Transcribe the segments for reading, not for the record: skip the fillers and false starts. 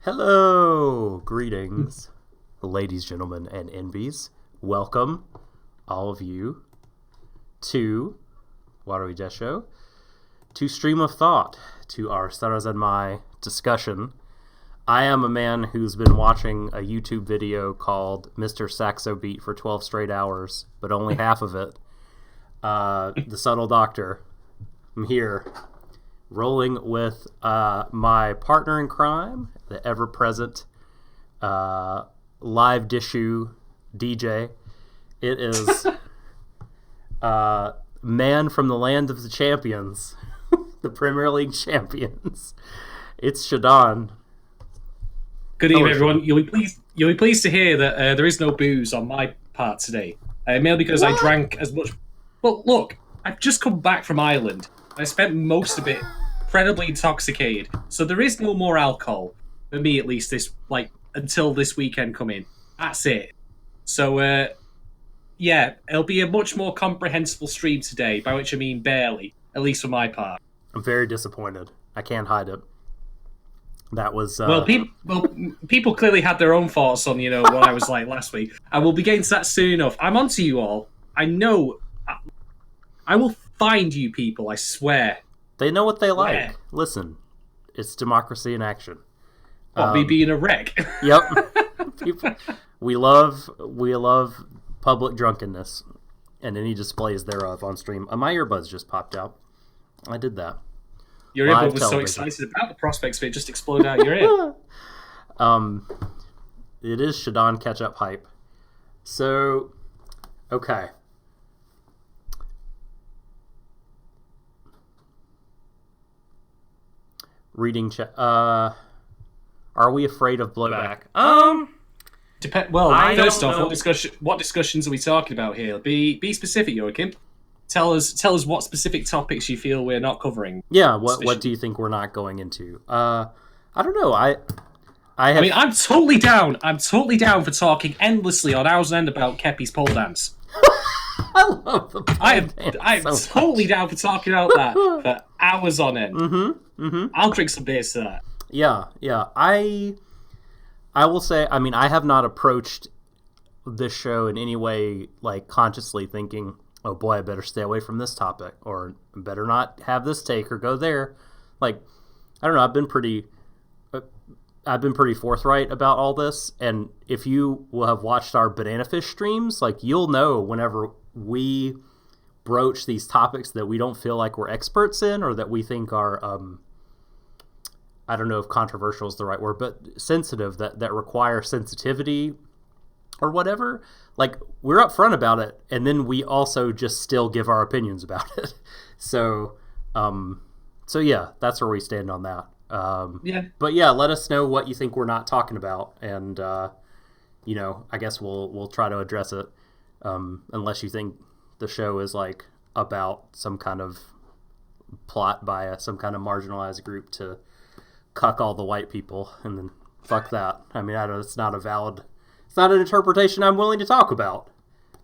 Hello! Greetings, ladies, gentlemen, and envies. Welcome, all of you, to Warui Deshou, to Stream of Thought, to our Sarazanmai discussion. I am a man who's been watching a YouTube video called Mr. Saxo Beat for 12 straight hours, but only half of it. The Subtle Doctor. I'm here, rolling with my partner in crime, the ever-present live Deshou DJ. It is man from the land of the champions, the Premier League champions. It's Shadon. Good evening, everyone. You'll be pleased to hear that there is no booze on my part today. Mainly because I drank as much. Well, look, I've just come back from Ireland. I spent most of it incredibly intoxicated, so there is no more alcohol for me, at least until this weekend come in. That's it. So, yeah, it'll be a much more comprehensible stream today, by which I mean barely, at least for my part. I'm very disappointed. I can't hide it. That was people clearly had their own thoughts on what I was like last week. I will be getting to that soon enough. I'm onto you all. I know. I will find you people. I swear. They know what they like. Yeah. Listen, it's democracy in action. Me being a wreck. Yep. We love public drunkenness and any displays thereof on stream. My earbuds just popped out. I did that. Your earbud was so excited about the prospects of it just exploded out your ear. It is Shadon catch-up hype. So, okay. Reading chat. Are we afraid of blowback? First off, what discussions are we talking about here? Be specific, Joachim. Tell us what specific topics you feel we're not covering. Yeah, what do you think we're not going into? I don't know. I mean, I'm totally down. I'm totally down for talking endlessly on hours on end about Kepi's pole dance. I love the pole dance. I'm so totally down for talking about that for hours on end. I'll drink some beers to that. Yeah. I will say, I mean, I have not approached this show in any way like consciously thinking, oh boy, I better stay away from this topic, or better not have this take or go there. Like, I don't know. I've been pretty forthright about all this, and if you will have watched our Banana Fish streams, like, you'll know whenever we broach these topics that we don't feel like we're experts in, or that we think are I don't know if controversial is the right word, but sensitive, that require sensitivity or whatever, like, we're upfront about it, and then we also just still give our opinions about it. So yeah, that's where we stand on that. Yeah. But yeah, let us know what you think we're not talking about, and I guess we'll try to address it, unless you think the show is like about some kind of plot by some kind of marginalized group to cuck all the white people, and then fuck that. I mean, I don't know, it's not an interpretation I'm willing to talk about.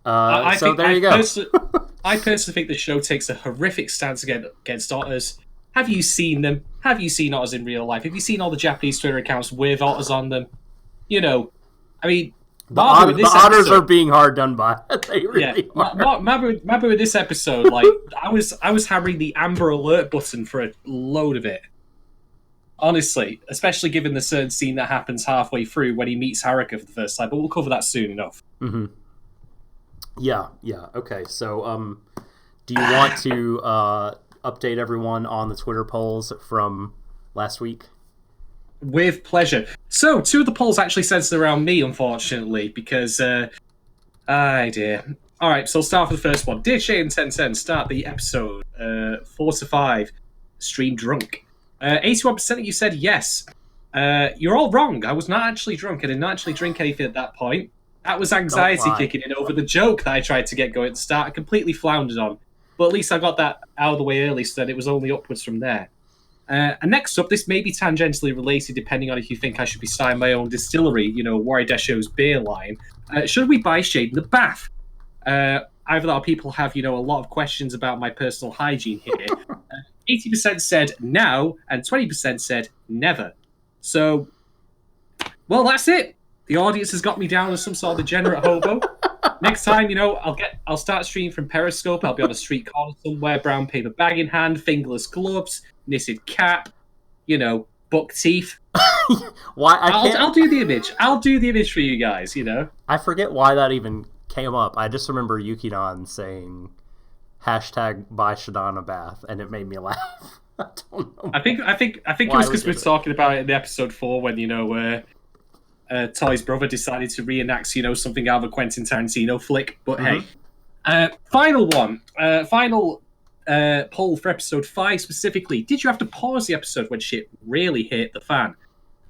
There you go. I personally think the show takes a horrific stance against otters. Have you seen them? Have you seen otters in real life? Have you seen all the Japanese Twitter accounts with otters on them? I mean, the otters are being hard done by. They really are. Mabu with this episode, like, I was hammering the Amber Alert button for a load of it. Honestly, especially given the certain scene that happens halfway through when he meets Haruka for the first time, but we'll cover that soon enough. Mm-hmm. Yeah. Okay, so do you want to update everyone on the Twitter polls from last week? With pleasure. So, 2 of the polls actually centered around me, unfortunately, because, dear. Alright, so I'll start with the first one. Did Shay and 1010 start the episode 4 to 5 stream drunk? 81% of you said yes. You're all wrong. I was not actually drunk. I did not actually drink anything at that point. That was anxiety kicking in over the joke that I tried to get going at the start. I completely floundered on. But at least I got that out of the way early so that it was only upwards from there. And next up, this may be tangentially related depending on if you think I should be starting my own distillery, Warui Deshou's beer line. Should we buy Shade in the bath? I've a lot of people have, a lot of questions about my personal hygiene here. 80% said now, and 20% said never. So Well, that's it. The audience has got me down as some sort of degenerate hobo. Next time, I'll start streaming from Periscope. I'll be on a street corner somewhere, brown paper bag in hand, fingerless gloves, knitted cap, buck teeth. Why I'll do the image. I'll do the image for you guys. I forget why that even came up. I just remember Yukinon saying hashtag buy Shadon a bath, and it made me laugh. I don't know. I think it was because we were talking about it in the episode 4 when Toy's brother decided to reenact something out of a Quentin Tarantino flick. But hey, final one, final poll for episode 5 specifically. Did you have to pause the episode when shit really hit the fan?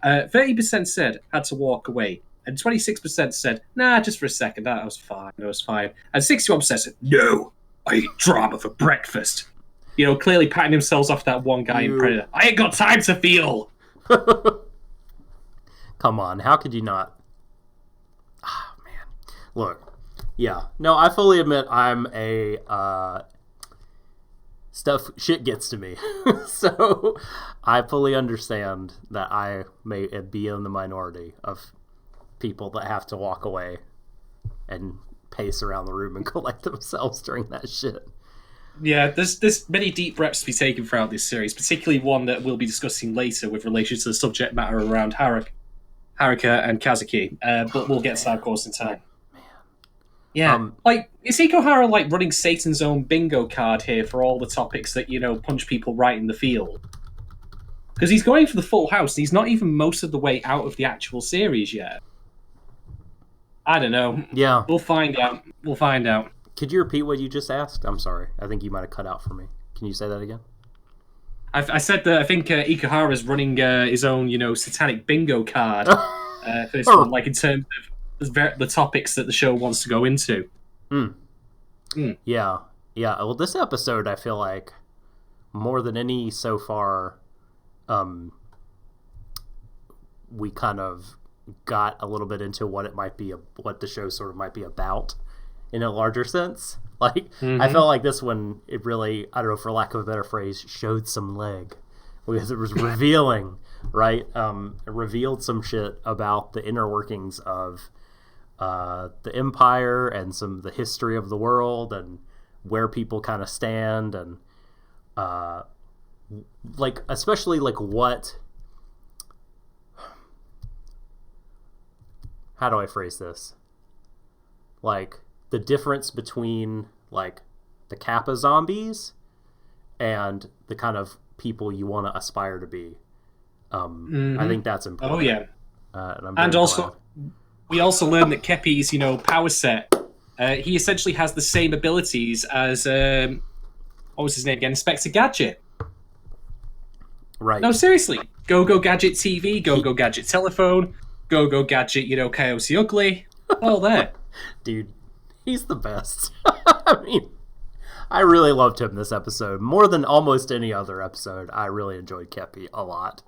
30% said had to walk away, and 26% said nah, just for a second. That was fine. That was fine. And 61% said no, I eat drama for breakfast. Clearly patting themselves off that one guy in Predator. I ain't got time to feel. Come on, how could you not? Ah, man. Look, yeah. No, I fully admit I'm a shit gets to me. So I fully understand that I may be in the minority of people that have to walk away and pace around the room and collect themselves during that shit. Yeah, there's many deep breaths to be taken throughout this series, particularly one that we'll be discussing later with relation to the subject matter around Haruka and Kazuki. But we'll get to that, of course, in time. Man. Yeah, is Ikuhara running Satan's own bingo card here for all the topics that punch people right in the field? Because he's going for the full house, and he's not even most of the way out of the actual series yet. I don't know. Yeah, we'll find out. Could you repeat what you just asked? I'm sorry. I think you might have cut out for me. Can you say that again? I said that I think Ikuhara's running his own, satanic bingo card for this one, in terms of the topics that the show wants to go into. Yeah. Well, this episode, I feel like, more than any so far, we kind of got a little bit into what what the show sort of might be about. In a larger sense, I felt like this one, it really, I don't know, for lack of a better phrase, showed some leg, because it was revealing, right? It revealed some shit about the inner workings of the Empire and the history of the world and where people kind of stand, and especially what. How do I phrase this? The difference between the Kappa zombies and the kind of people you want to aspire to be. I think that's important. Oh yeah, and also we also learned that Kepi's power set. He essentially has the same abilities as what was his name again? Inspector Gadget. Right. No, seriously. Go Gadget TV. Go Gadget telephone. Go Gadget. Coyote Ugly. All there. Dude. He's the best. I mean, I really loved him this episode. More than almost any other episode, I really enjoyed Kepi a lot.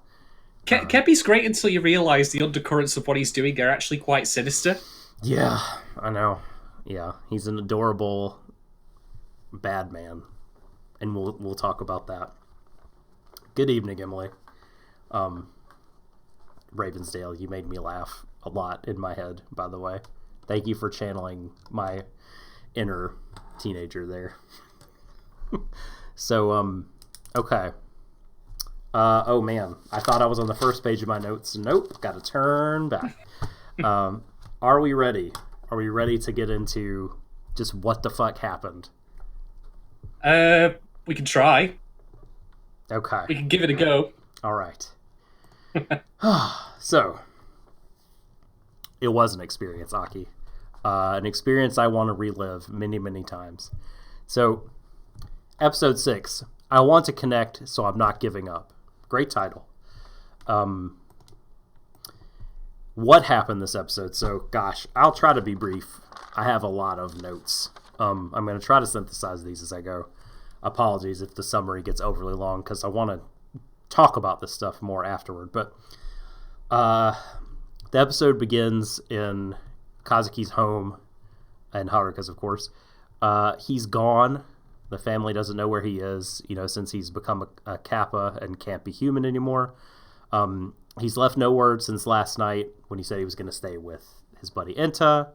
Kepi's great until you realize the undercurrents of what he's doing are actually quite sinister. Yeah, I know. Yeah, he's an adorable bad man. And we'll talk about that. Good evening, Emily. Ravensdale, you made me laugh a lot in my head, by the way. Thank you for channeling my inner teenager there. So, okay. Oh man, I thought I was on the first page of my notes. Nope, got to turn back. Are we ready? Are we ready to get into just what the fuck happened? We can try. Okay. We can give it a go. All right. So, it was an experience, Aki. An experience I want to relive many, many times. So, episode 6, I want to connect, so I'm not giving up. Great title. What happened this episode? So, gosh, I'll try to be brief. I have a lot of notes. I'm going to try to synthesize these as I go. Apologies if the summary gets overly long, because I want to talk about this stuff more afterward. But the episode begins in Kazuki's home, and Haruka's, of course. He's gone. The family doesn't know where he is, since he's become a Kappa and can't be human anymore. He's left no word since last night when he said he was going to stay with his buddy Enta.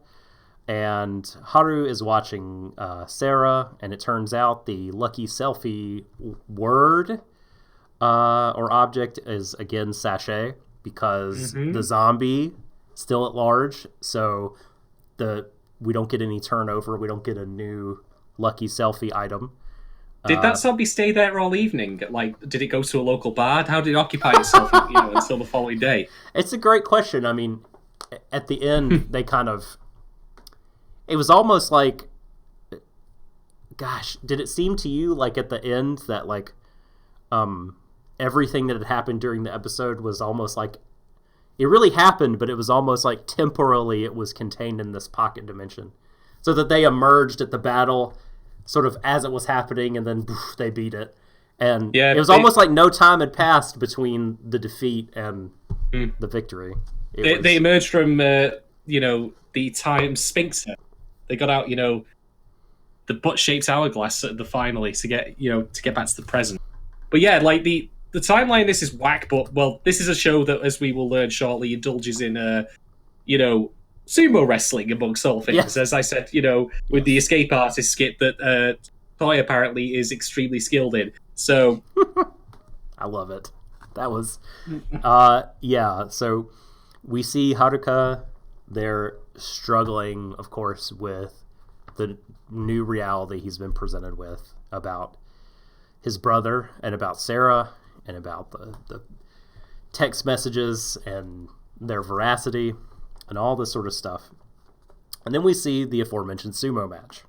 And Haru is watching Sarah, and it turns out the lucky selfie word or object is again sachet, because the zombie still at large. So we don't get any turnover. We don't get a new lucky selfie item. Did that zombie stay there all evening? Like, did it go to a local bar? How did it occupy itself, until the following day? It's a great question. I mean, at the end, they kind of... It was almost like... Gosh, did it seem to you like at the end that, like, everything that had happened during the episode was almost like... It really happened, but it was almost like temporally it was contained in this pocket dimension. So that they emerged at the battle sort of as it was happening, and then poof, they beat it. And it was almost like no time had passed between the defeat and the victory. They emerged from, the time sphincter. They got out, the butt-shaped hourglass at the finally to get back to the present. But yeah, like the timeline in this is whack, but, well, this is a show that, as we will learn shortly, indulges in, sumo wrestling amongst all things. Yes. As I said, with the escape artist skit that Toy apparently is extremely skilled in. So I love it. That was so we see Haruka. They're struggling, of course, with the new reality he's been presented with about his brother and about Sarah and about the text messages and their veracity and all this sort of stuff. And then we see the aforementioned sumo match.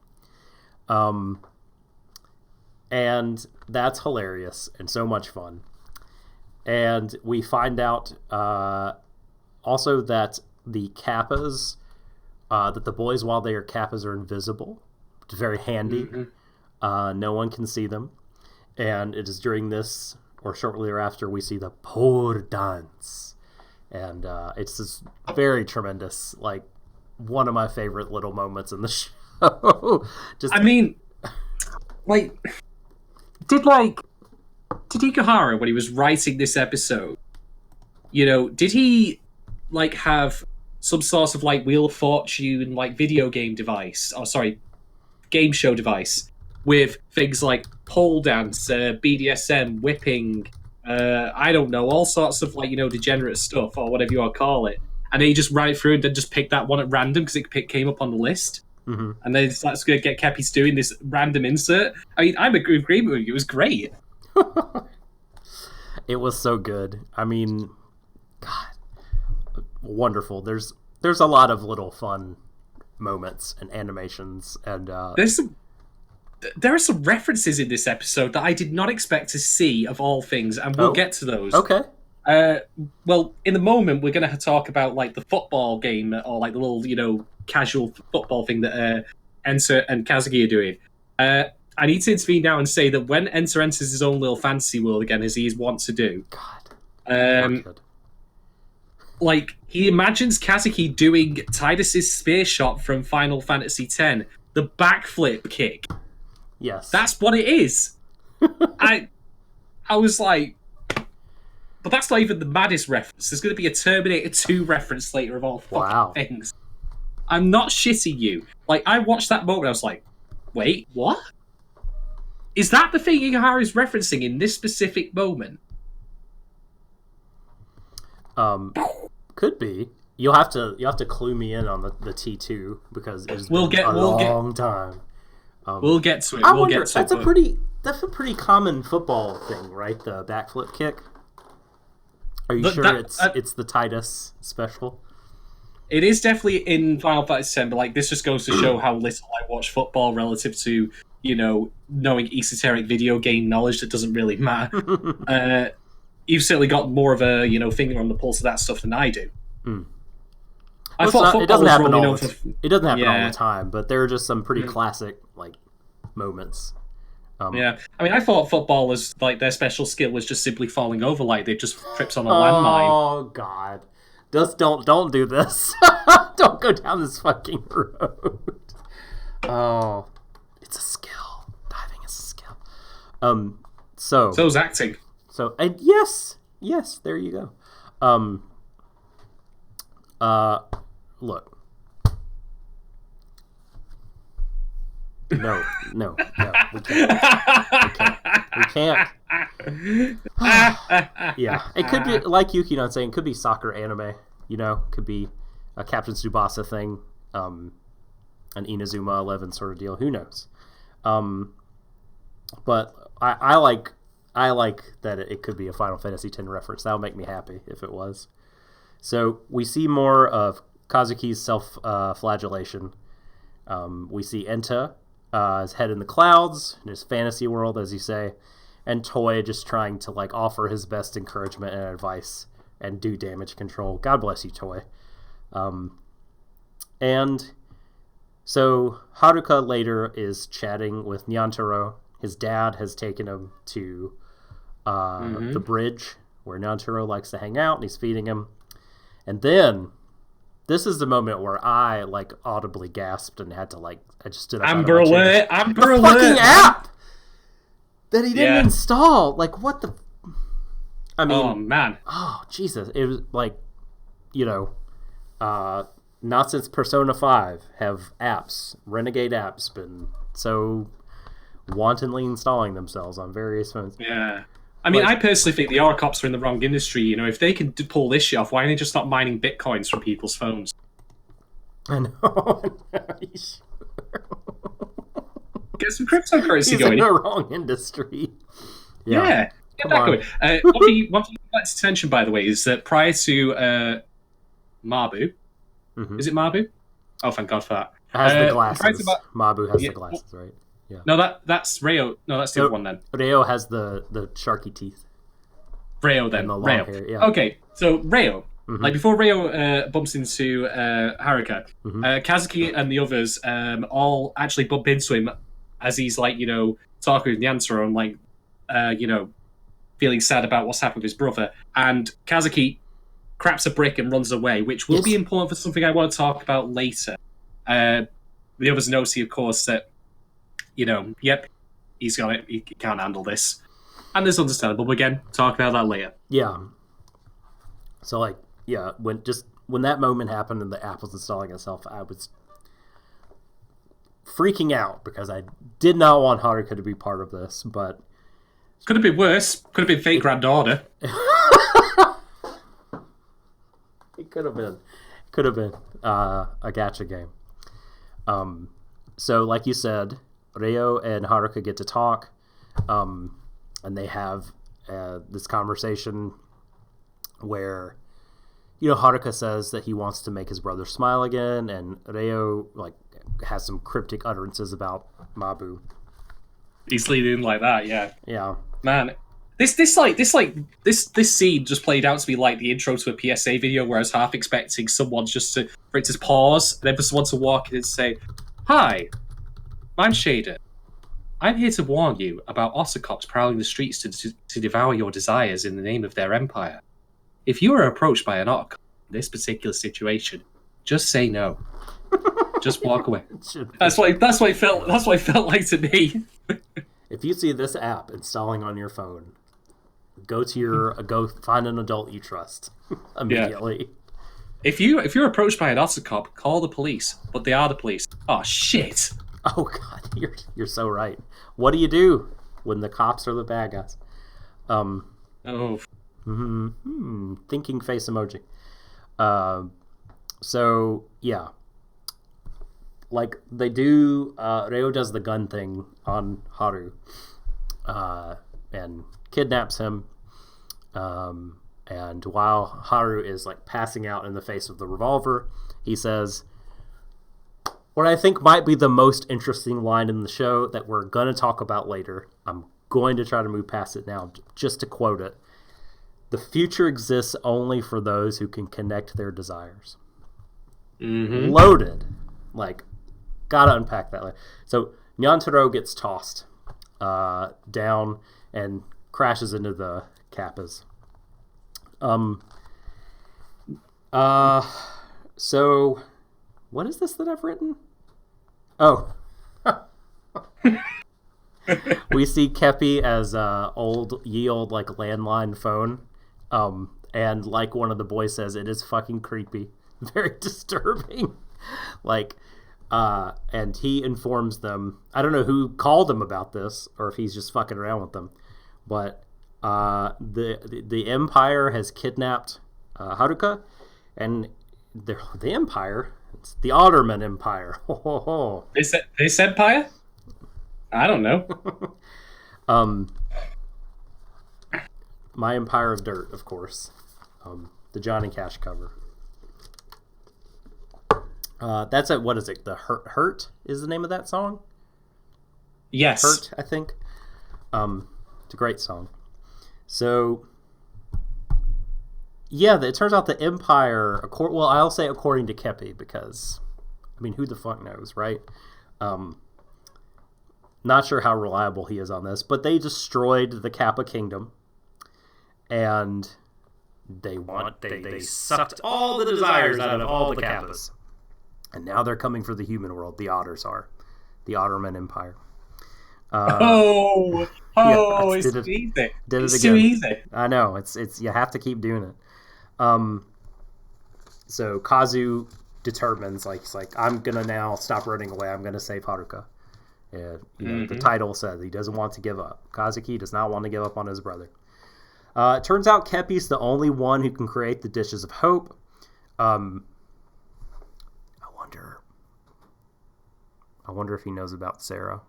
And that's hilarious and so much fun. And we find out also that the kappas, that the boys, while they are kappas, are invisible. It's very handy. No one can see them. And it is during this, or shortly thereafter, we see the por dance. And it's this very tremendous, like, one of my favorite little moments in the show. Did Ikuhara, when he was writing this episode, did he, like, have some sort of, like, Wheel of Fortune, like, video game device, game show device, with things like pole dance, BDSM, whipping, I don't know, all sorts of, like, degenerate stuff, or whatever you want to call it. And then he just ran it through and then just picked that one at random because it came up on the list. And then that's going to get Kepi's doing this random insert. I mean, I'm in agreement with you. It was great. It was so good. I mean, God, wonderful. There's a lot of little fun moments and animations, and there are some references in this episode that I did not expect to see, of all things, and we'll get to those. Okay. Well, in the moment, we're going to talk about, like, the football game, or, like, the little, casual football thing that Enter and Kazuki are doing. I need to intervene now and say that when Enter enters his own little fantasy world again, as he is wont to do, like, he imagines Kazuki doing Tidus's spear shot from Final Fantasy X, the backflip kick. Yes. That's what it is. I was like... But that's not even the maddest reference. There's going to be a Terminator 2 reference later of all fucking things. I'm not shitting you. Like, I watched that moment, I was like, wait, what? Is that the thing Ikuhara is referencing in this specific moment? Could be. You'll have to clue me in on the T2, because it's been a long time. We'll get to it. That's a pretty common football thing, right? The backflip kick. Are you sure it's the Tidus special? It is definitely in Final Fantasy X, but, like, this just goes to show how little I watch football relative to, knowing esoteric video game knowledge that doesn't really matter. You've certainly got more of a, finger on the pulse of that stuff than I do. I thought football doesn't happen all the time, but there are just some pretty classic, like, moments. I mean, I thought football was, like, their special skill was just simply falling over, like they just tripped on a landmine. Oh God, just don't do this. Don't go down this fucking road. Oh, it's a skill. Diving is a skill. So is acting. So, and yes, there you go. Look. No, we can't. Yeah, it could be, like Yuki saying, it could be soccer anime, could be a Captain Tsubasa thing, an Inazuma 11 sort of deal, who knows. But I like that it could be a Final Fantasy X reference. That would make me happy if it was. So we see more of Kazuki's self-flagellation. We see Enta, his head in the clouds, in his fantasy world, as you say, and Toy just trying to offer his best encouragement and advice and do damage control. God bless you, Toy. And so Haruka later is chatting with Nyantaro. His dad has taken him to the bridge where Nyantaro likes to hang out, and he's feeding him. And then this is the moment where I audibly gasped and had to I just stood up. Amber Alert! Amber Alert! Fucking app that he didn't install. What the? I mean, oh man! Oh Jesus! It was not since Persona 5 have renegade apps, been so wantonly installing themselves on various phones. Yeah. I mean, I personally think the R cops are in the wrong industry. If they can pull this shit off, why don't they just stop mining bitcoins from people's phones? I know. Get some cryptocurrency He's going. in the wrong industry. Yeah. Get that going. One thing I'd like to mention, by the way, is that prior to Mabu, is it Mabu? Oh, thank God for that. It has the glasses. Mabu has the glasses, right? Yeah. No, that's Reo. No, that's the other one then. Reo has the sharky teeth. Reo then. And the long Reo. hair, yeah. Okay, so Reo. Before Reo bumps into Haruka, Kazuki and the others all actually bump into him as he's talking with Nyantaro and feeling sad about what's happened with his brother. And Kazuki craps a brick and runs away, which will be important for something I want to talk about later. The others notice, of course, that yep, he's got it. He can't handle this. And it's understandable. But again, talk about that later. Yeah. So, when that moment happened and the app was installing itself, I was freaking out because I did not want Haruka to be part of this, but... Could have been worse. Could have been fake granddaughter. It could have been. Could have been a gacha game. So, like you said... Reo and Haruka get to talk, and they have this conversation where, Haruka says that he wants to make his brother smile again, and Reo has some cryptic utterances about Mabu. He's leading like that, yeah. Yeah, man. This scene just played out to be like the intro to a PSA video, where I was half expecting someone for it to pause, and then for someone to walk in and say, "Hi. I'm Shadon. I'm here to warn you about Otacops prowling the streets to devour your desires in the name of their empire. If you are approached by an Otacop in this particular situation, just say no. Just walk away." That's what it felt like to me. If you see this app installing on your phone, go find an adult you trust immediately. Yeah. If you're approached by an Otacop, call the police. But they are the police. Oh shit. Oh God, you're so right. What do you do when the cops are the bad guys? Thinking face emoji. So yeah, they do. Reo does the gun thing on Haru, and kidnaps him. And while Haru is passing out in the face of the revolver, he says what I think might be the most interesting line in the show that we're going to talk about later. I'm going to try to move past it now, just to quote it. "The future exists only for those who can connect their desires." Loaded. Gotta unpack that later. So, Nyantaro gets tossed down and crashes into the Kappas. So... what is this that I've written? Oh. We see Kepi as old landline phone. And like one of the boys says, it is fucking creepy. Very disturbing. Like, and he informs them. I don't know who called him about this or if he's just fucking around with them. But the Empire has kidnapped Haruka. And the Empire, it's the Ottoman Empire. This Empire? I don't know. My Empire of Dirt, of course. The Johnny Cash cover. That's at, what is it? The Hurt is the name of that song? Yes. Hurt, I think. It's a great song. So, yeah, it turns out the Empire, well, I'll say according to Kepi, because, I mean, who the fuck knows, right? Not sure how reliable he is on this, but they destroyed the Kappa Kingdom, and they sucked all the desires out of all the Kappas. And now they're coming for the human world. The Otters are. The Ottoman Empire. It's easy. It's too easy. I know. It's you have to keep doing it. So Kazu determines, like, he's like, I'm gonna now stop running away. I'm gonna save Haruka. And the title says he doesn't want to give up. Kazuki does not want to give up on his brother. It turns out Kepi's the only one who can create the dishes of hope. I wonder if he knows about Sarah.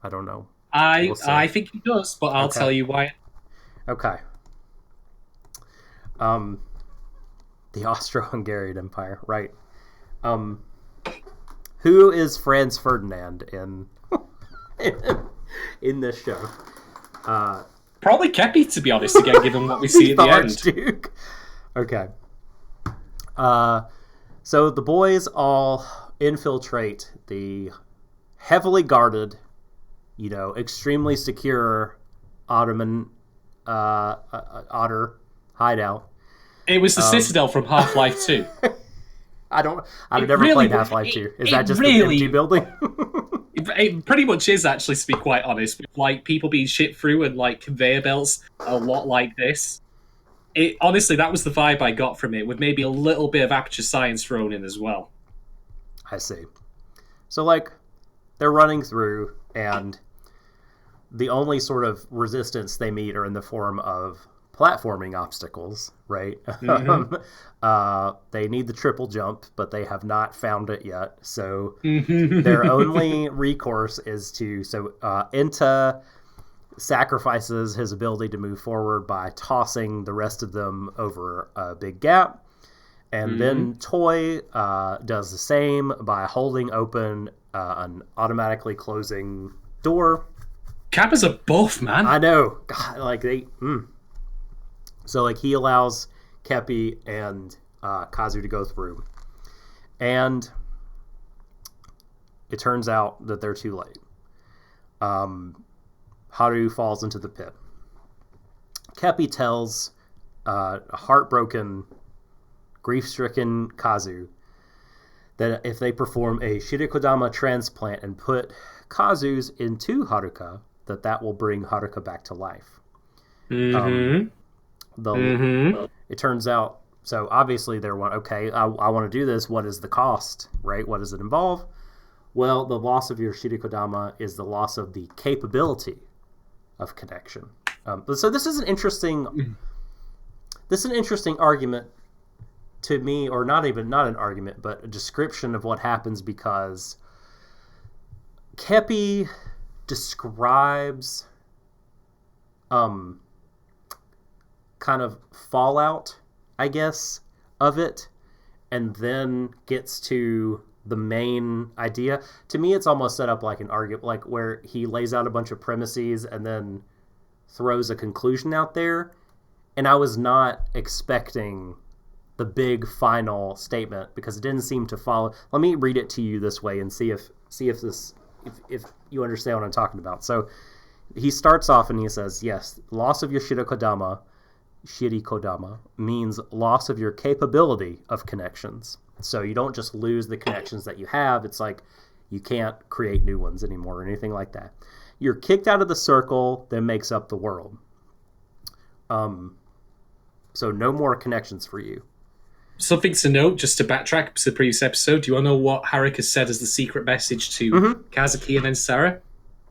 I don't know. I think he does, but I'll tell you why. Okay. The Austro-Hungarian Empire, right? Who is Franz Ferdinand in this show? Probably Kepi, to be honest. Again, given what we see at the end. Archduke. Okay. So the boys all infiltrate the heavily guarded, extremely secure Ottoman otter hideout. It was the Citadel from Half-Life 2. I've never played Half-Life 2. Is that just the empty building? It pretty much is, actually, to be quite honest. With, like, people being shipped through and, like, conveyor belts a lot like this. Honestly, that was the vibe I got from it, with maybe a little bit of Aperture Science thrown in as well. I see. So, like, they're running through, and the only sort of resistance they meet are in the form of platforming obstacles, right? They need the triple jump, but they have not found it yet. So their only recourse is to... So Enta sacrifices his ability to move forward by tossing the rest of them over a big gap. And then Toy does the same by holding open an automatically closing door. Kappa's a buff, man. I know. God, like they... So, like, he allows Kepi and Kazu to go through. And it turns out that they're too late. Haru falls into the pit. Kepi tells a heartbroken, grief-stricken Kazu that if they perform a Shirikodama transplant and put Kazu's into Haruka, that will bring Haruka back to life. It turns out, so obviously they're okay, I want to do this. What is the cost, right? What does it involve? Well, the loss of your Shirikodama is the loss of the capability of connection. So this is an interesting argument to me, or not an argument, but a description of what happens, because Kepi describes kind of fallout, I guess, of it, and then gets to the main idea. To me, it's almost set up like an argument, like where he lays out a bunch of premises and then throws a conclusion out there, and I was not expecting the big final statement because it didn't seem to follow. Let me read it to you this way and see if you understand what I'm talking about. So he starts off and he says, yes, loss of your Shirikodama means loss of your capability of connections. So you don't just lose the connections that you have. It's like you can't create new ones anymore or anything like that. You're kicked out of the circle that makes up the world. So no more connections for you. Something to note, just to backtrack to the previous episode, do you want to know what Haruka said as the secret message to Kazuki and then Sarah?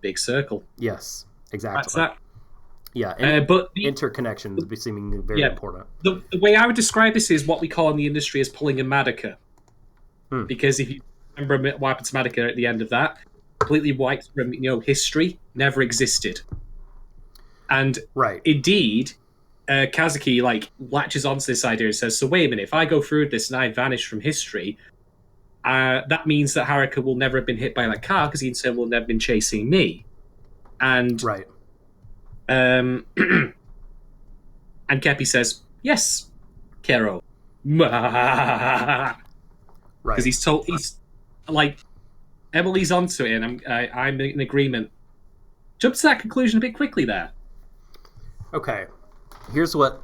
Big circle. Yes, exactly. That's that. Yeah, but interconnections be seeming very important. The way I would describe this is what we call in the industry as pulling a Madoka. Because if you remember what happened to Madoka at the end of that, completely wiped from history, never existed. And indeed, Kazuki latches onto this idea and says, so wait a minute, if I go through this and I vanish from history, that means that Haruka will never have been hit by that car because he in turn will never have been chasing me. And and Kepi says, yes, Kero. Because he's like, Emily's onto it, and I'm in agreement. Jump to that conclusion a bit quickly there. Okay, here's what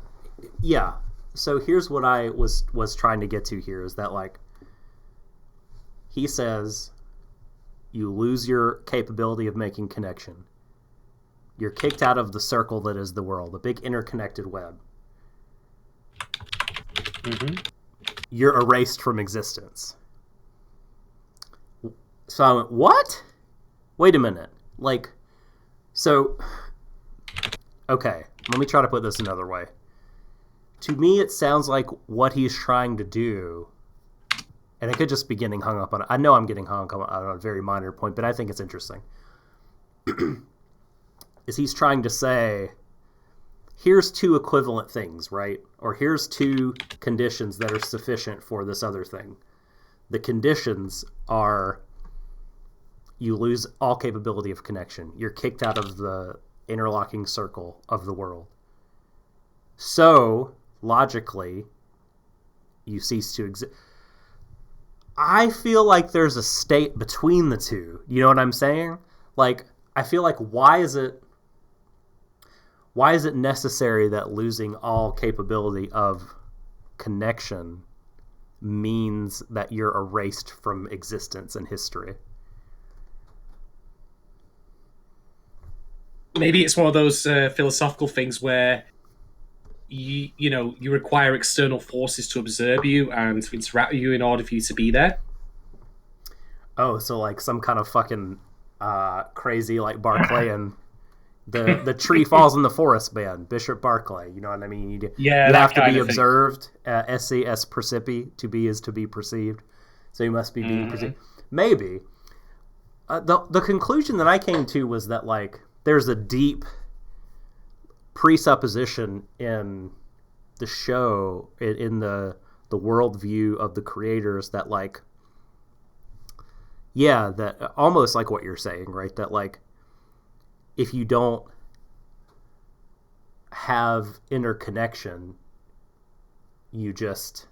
I was trying to get to here is that, like, he says you lose your capability of making connection. You're kicked out of the circle that is the world, the big interconnected web. You're erased from existence. So I went, what? Wait a minute. Like, so, okay, let me try to put this another way. To me, it sounds like what he's trying to do, and I could just be getting hung up on it. I know I'm getting hung up on a very minor point, but I think it's interesting. Is he's trying to say, here's two equivalent things, right? Or here's two conditions that are sufficient for this other thing. The conditions are you lose all capability of connection. You're kicked out of the interlocking circle of the world. So, logically, you cease to exist. I feel like there's a state between the two. You know what I'm saying? Like, I feel like why is it necessary that losing all capability of connection means that you're erased from existence and history? Maybe it's one of those philosophical things where you require external forces to observe you and to interact with you in order for you to be there. Oh, so like some kind of fucking crazy like Barclayan. The tree falls in the forest band, Bishop Barclay. You know what I mean? You have to be observed. SC S percipi, to be is to be perceived. So you must be being perceived. Maybe. The conclusion that I came to was that, like, there's a deep presupposition in the show, in the worldview of the creators that, like, yeah, that almost like what you're saying, right? That, like, if you don't have interconnection, you're just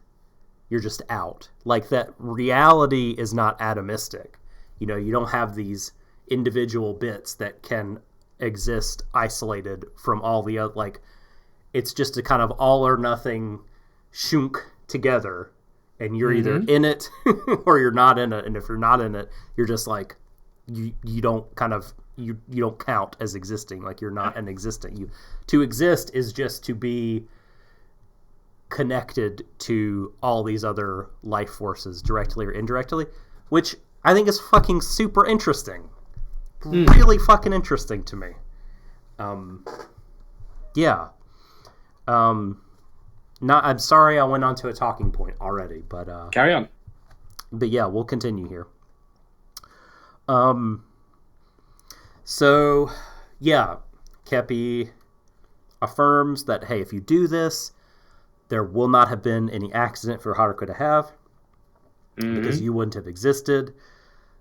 out. Like, that reality is not atomistic. You know, you don't have these individual bits that can exist isolated from all the other. Like, it's just a kind of all or nothing shunk together, and you're either in it or you're not in it. And if you're not in it, you're just like, you don't kind of, you don't count as existing. Like, you're not an existent. To exist is just to be connected to all these other life forces directly or indirectly, which I think is fucking super interesting. Really fucking interesting to me. Yeah. I'm sorry I went on to a talking point already, but carry on. But yeah, we'll continue here. So yeah, Kepi affirms that, hey, if you do this, there will not have been any accident for Haruka to have, because you wouldn't have existed.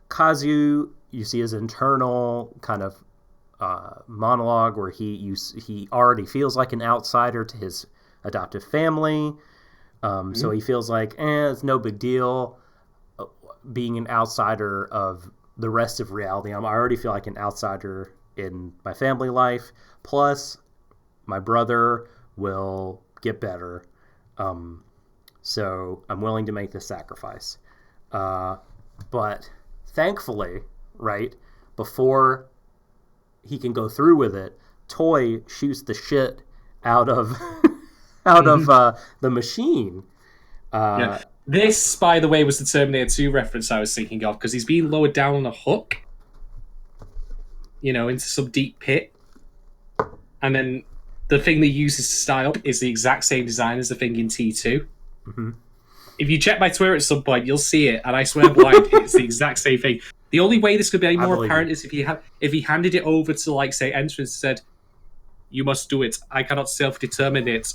Kazu, you see his internal kind of monologue where he already feels like an outsider to his adoptive family. So he feels like, it's no big deal being an outsider of the rest of reality. I already feel like an outsider in my family life. Plus, my brother will get better. So I'm willing to make this sacrifice. But thankfully, right, before he can go through with it, Toy shoots the shit out of out of the machine. Yeah. This, by the way, was the Terminator 2 reference I was thinking of, because he's being lowered down on a hook, into some deep pit. And then the thing they use to style up is the exact same design as the thing in T2. Mm-hmm. If you check my Twitter at some point, you'll see it, and I swear blind, it's the exact same thing. The only way this could be any more apparent is if he handed it over to, like, say, Entrance and said, "You must do it. I cannot self-determine it."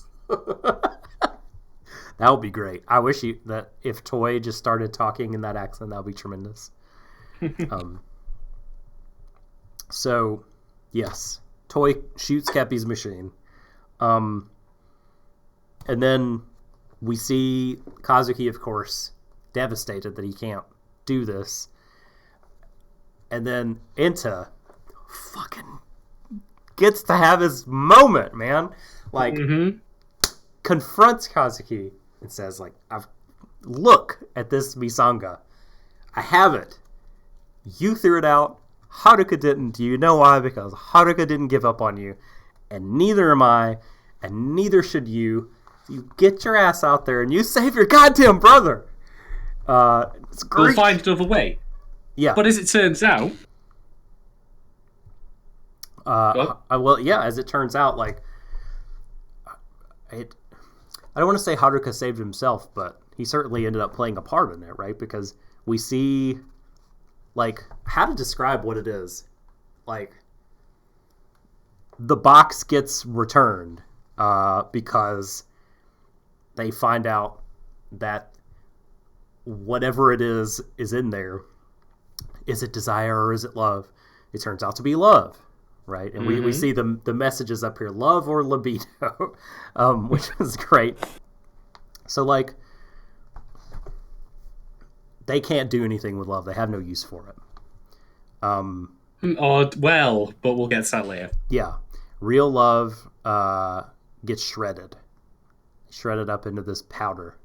That would be great. I wish that if Toy just started talking in that accent, that would be tremendous. So, yes, Toy shoots Kepi's machine. And then we see Kazuki, of course, devastated that he can't do this. And then Enta fucking gets to have his moment, man. Like, confronts Kazuki and says, like, look at this Misanga. I have it. You threw it out. Haruka didn't. Do you know why? Because Haruka didn't give up on you. And neither am I. And neither should you. You get your ass out there and you save your goddamn brother. It's great. We'll find another way. Yeah. But as it turns out... as it turns out, like... I don't want to say Haruka saved himself, but he certainly ended up playing a part in it, right? Because we see, like, how to describe what it is. Like, the box gets returned because they find out that whatever it is in there. Is it desire or is it love? It turns out to be love. Right, and we see the messages up here, love or libido, which is great. So, like, they can't do anything with love. They have no use for it. But we'll get to that later. Yeah. Real love gets shredded up into this powder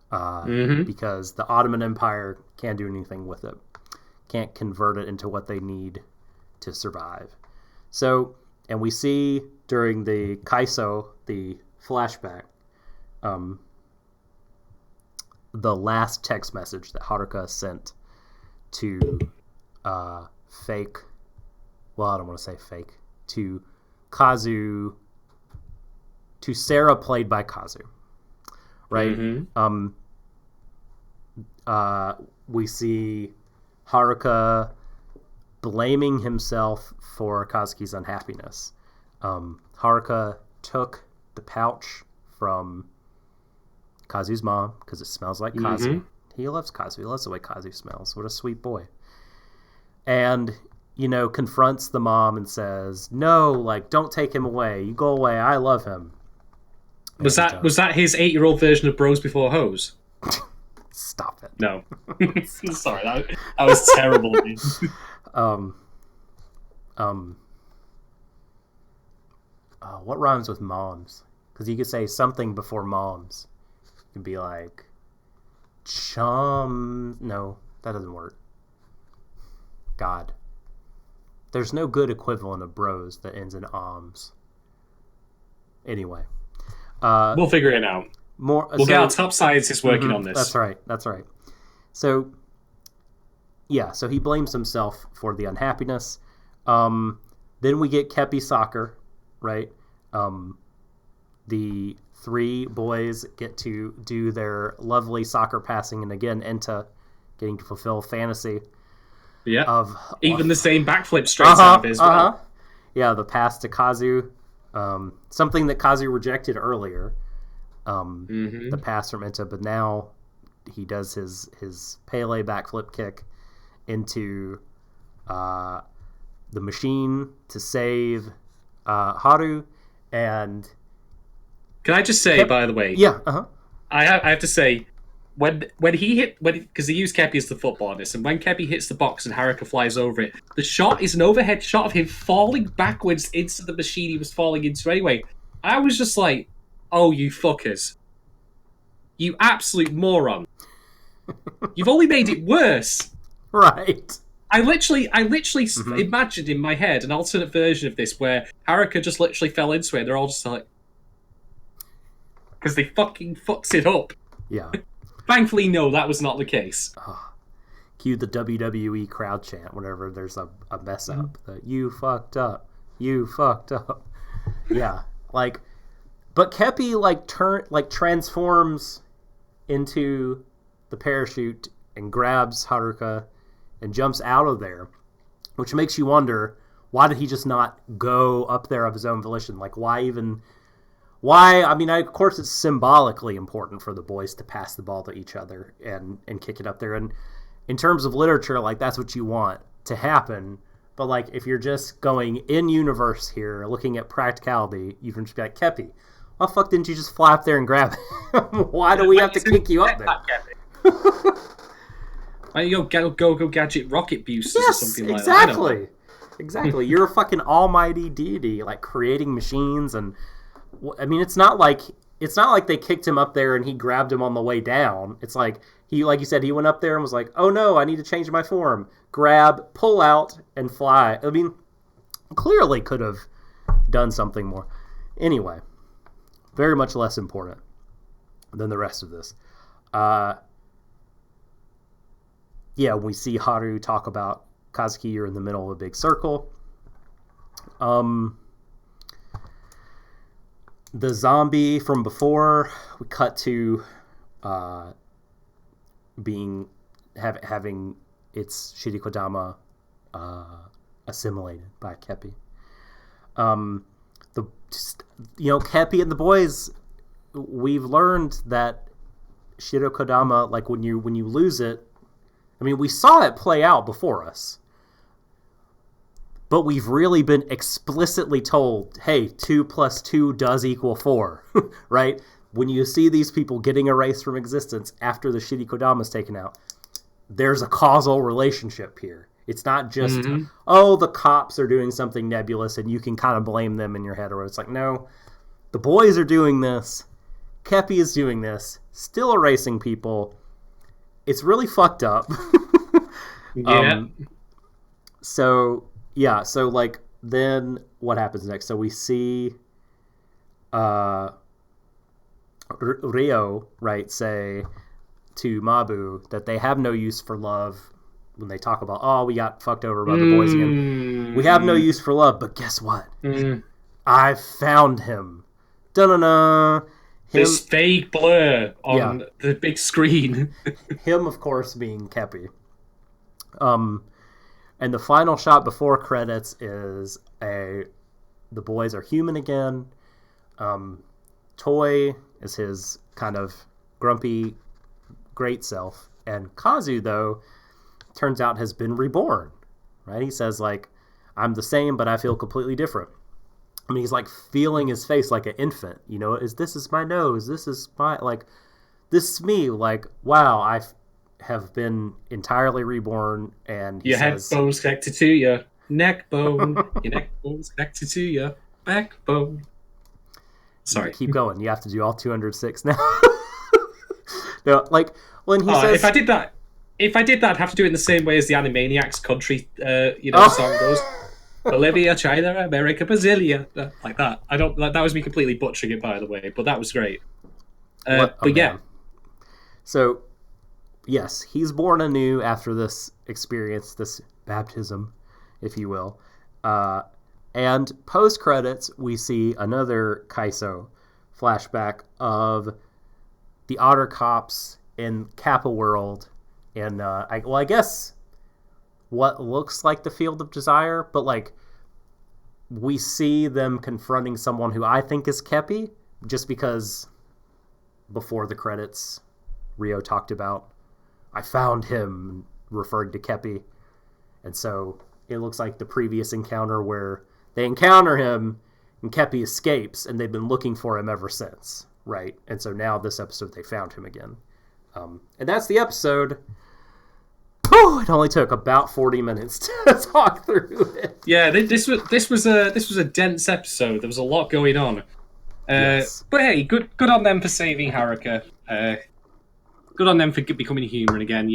because the Ottoman Empire can't do anything with it. Can't convert it into what they need to survive. So, and we see during the Kaiso, the flashback, the last text message that Haruka sent to fake, well, I don't want to say fake, to Kazu, to Sarah played by Kazu, right? We see Haruka blaming himself for Kazuki's unhappiness. Haruka took the pouch from Kazu's mom because it smells like Kazu. He loves Kazu. He loves the way Kazu smells. What a sweet boy. And, confronts the mom and says, "No, like, don't take him away. You go away. I love him." Was that his 8-year-old version of Bros Before Hoes? Stop it. No. Sorry, that was terrible. Dude. What rhymes with moms? Because you could say something before moms. You could be like, chum. No, that doesn't work. God. There's no good equivalent of bros that ends in oms. Anyway. We'll figure it out. We'll get our top scientists working on this. That's right. So, yeah, so he blames himself for the unhappiness. Then we get Kepi soccer, right? The 3 boys get to do their lovely soccer passing, and again, Enta getting to fulfill fantasy. Yeah. Of even the same backflip straight up as well. Yeah, the pass to Kazu, something that Kazu rejected earlier. The pass from Enta, but now he does his Pele backflip kick into the machine to save Haru. And can I just say, by the way, I have to say, when he hit, because they use Kepi as the football in this, and when Kepi hits the box and Haruka flies over it, the shot is an overhead shot of him falling backwards into the machine he was falling into anyway. I was just like, oh, you fuckers. You absolute moron. You've only made it worse. Right. I literally imagined in my head an alternate version of this where Haruka just literally fell into it and they're all just like... because they fucking fucks it up. Yeah. Thankfully, no, that was not the case. Cue the WWE crowd chant whenever there's a mess up. You fucked up. You fucked up. Yeah. Like, but Kepi transforms into the parachute and grabs Haruka and jumps out of there, which makes you wonder, why did he just not go up there of his own volition? Like, why? I mean, of course, it's symbolically important for the boys to pass the ball to each other and kick it up there. And in terms of literature, like, that's what you want to happen. But, like, if you're just going in-universe here, looking at practicality, you can just be like, Kepi, why the fuck didn't you just fly up there and grab it? Why do we have to kick you up there? Why don't you go gadget rocket boosters or something like that? Exactly. You're a fucking almighty deity, like, creating machines. And I mean, it's not like they kicked him up there and he grabbed him on the way down. It's like like you said, he went up there and was like, oh no, I need to change my form. Grab, pull out, and fly. I mean, clearly could have done something more. Anyway, very much less important than the rest of this. Yeah, we see Haru talk about Kazuki, you're in the middle of a big circle. The zombie from before, we cut to having its Shirikodama assimilated by Kepi. Kepi and the boys, we've learned that Shirikodama, like when you lose it, I mean, we saw it play out before us, but we've really been explicitly told, hey, 2 + 2 does equal 4, right? When you see these people getting erased from existence after the Shirikodama is taken out, there's a causal relationship here. It's not just, the cops are doing something nebulous and you can kind of blame them in your head. Or it's like, no, the boys are doing this. Kepi is doing this. Still erasing people. It's really fucked up. Yeah. So like, then what happens next? So we see Ryo, right, say to Mabu that they have no use for love when they talk about, we got fucked over by the boys again. We have no use for love, but guess what? I found him. Da-na-na. This fake blur on the big screen. Him, of course, being Kepi. And the final shot before credits is the boys are human again. Toy is his kind of grumpy, great self. And Kazu, though, turns out has been reborn. Right? He says, like, I'm the same, but I feel completely different. I mean, he's like feeling his face like an infant, this is my nose, this is me, like, wow, I have been entirely reborn. And your head bone's connected to your neck bone, your neck bone's connected to your backbone. Sorry. Keep going. You have to do all 206 now. No, like, when he says... If I did that, I'd have to do it in the same way as the Animaniacs country, song goes. Bolivia, China, America, Brasilia, like that. That was me completely butchering it, by the way, but that was great. Yeah. So, yes, he's born anew after this experience, this baptism, if you will. And post-credits, we see another Kaiso flashback of the Otter Cops in Kappa World, and I guess what looks like the Field of Desire, but like we see them confronting someone who I think is Kepi, just because before the credits, Ryo talked about, I found him, referring to Kepi, and so it looks like the previous encounter where they encounter him and Kepi escapes, and they've been looking for him ever since, right? And so now this episode they found him again, and that's the episode. It only took about 40 minutes to talk through it. Yeah, this was a dense episode. There was a lot going on. Yes. But hey, good on them for saving Haruka. Good on them for becoming human again,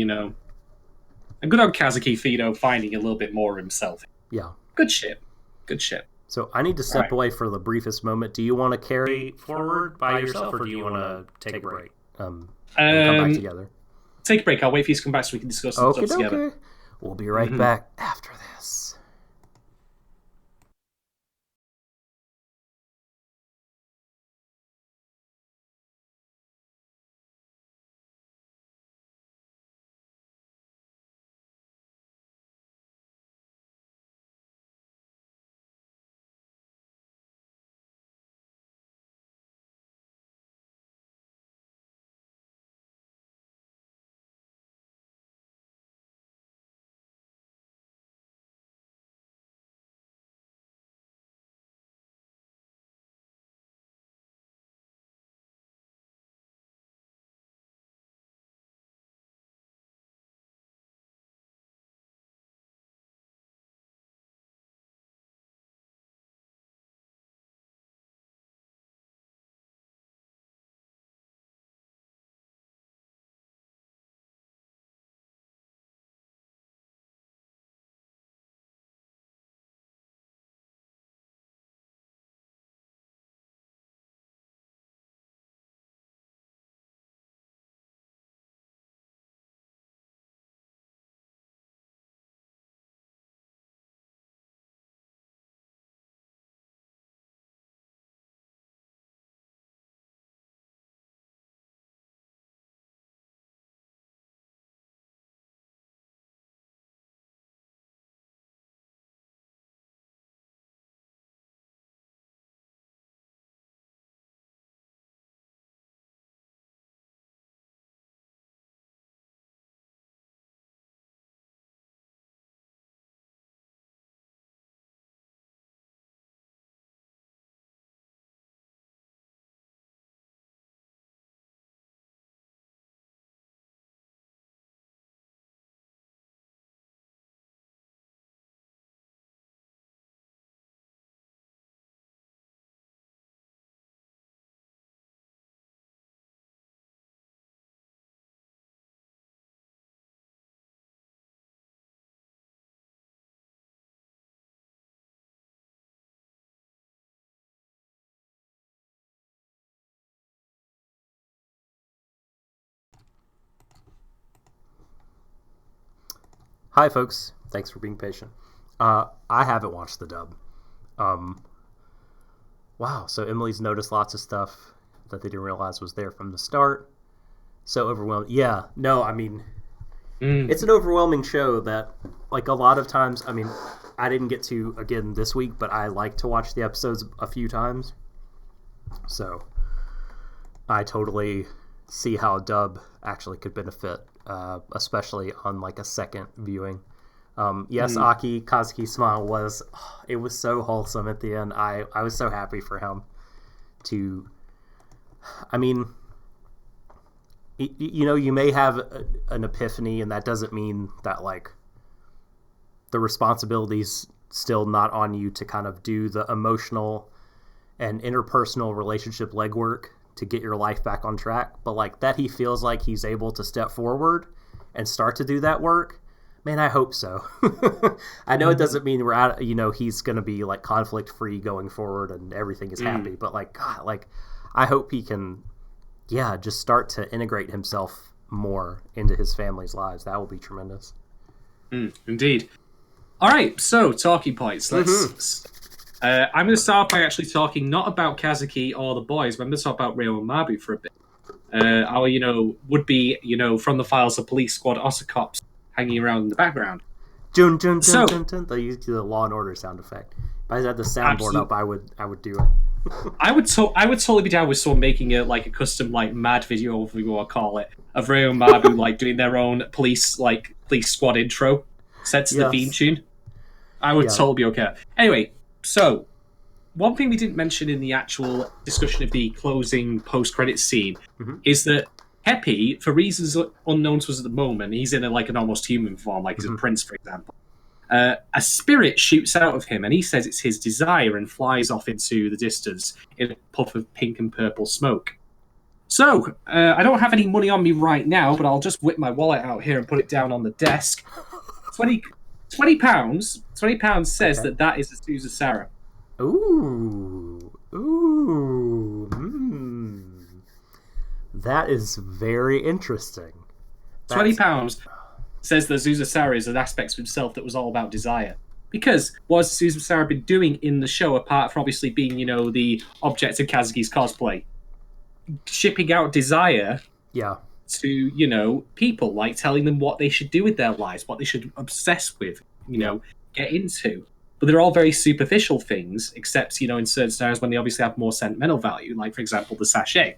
And good on Kazuki Fido finding a little bit more himself. Yeah. Good shit. So I need to step away for the briefest moment. Do you want to carry forward by yourself, or do you want to take a break? Come back together. Take a break. I'll wait for you to come back so we can discuss some stuff together. Okay. We'll be right back after this. Hi, folks. Thanks for being patient. I haven't watched the dub. Wow, so Emily's noticed lots of stuff that they didn't realize was there from the start. So overwhelming. Yeah, no, I mean, it's an overwhelming show that, like, a lot of times, I mean, I didn't get to, again, this week, but I like to watch the episodes a few times. So I totally see how a dub actually could benefit, especially on like a second viewing. Yes, Aki Kazuki's smile was so wholesome at the end. I was so happy for him to, I mean, you know, you may have an epiphany, and that doesn't mean that like the responsibility's still not on you to kind of do the emotional and interpersonal relationship legwork to get your life back on track, but like that he feels like he's able to step forward and start to do that work. Man, I hope so. I know it doesn't mean we're out, you know, he's going to be like conflict free going forward and everything is happy, but like, God, like I hope he can, just start to integrate himself more into his family's lives. That will be tremendous. Indeed. All right, so talking points. Let's. I'm going to start by actually talking not about Kazuki or the boys, but I'm going to talk about Ryo and Mabu for a bit. Our, would be, from the files of Police Squad Ossa cops hanging around in the background. Jun, jun, jun, jun, jun. They used the Law and Order sound effect. If I had the soundboard up, I would do it. I would totally be down with someone making it like a custom like mad video, if we want to call it, of Ryo and Mabu like doing their own police squad intro set to the theme tune. I would totally be okay. Anyway, so one thing we didn't mention in the actual discussion of the closing post-credits scene is that Happy, for reasons unknown to us at the moment, he's in an almost human form, like he's a prince, for example. A spirit shoots out of him, and he says it's his desire and flies off into the distance in a puff of pink and purple smoke. So, I don't have any money on me right now, but I'll just whip my wallet out here and put it down on the desk. £20 says that is Azusa Sarah. Ooh. Ooh. That is very interesting. £20 says that Azusa Sara is an aspect of himself that was all about desire. Because what has Azusa Sara been doing in the show, apart from obviously being, the object of Kazuki's cosplay? Shipping out desire to, people, like telling them what they should do with their lives, what they should obsess with, get into. But they're all very superficial things, except, in certain scenarios when they obviously have more sentimental value, like, for example, the sachet.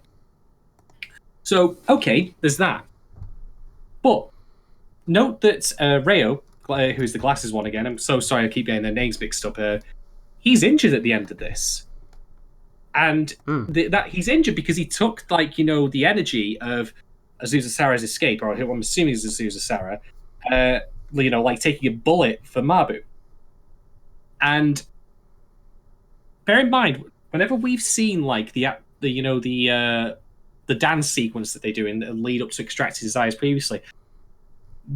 So, okay, there's that. But note that Reo, who's the glasses one again, I'm so sorry I keep getting their names mixed up, he's injured at the end of this. And that he's injured because he took, the energy of Azusa Sara's escape, or who I'm assuming is Azusa Sara, taking a bullet for Mabu. And bear in mind, whenever we've seen, the dance sequence that they do in the lead up to extracting his eyes previously,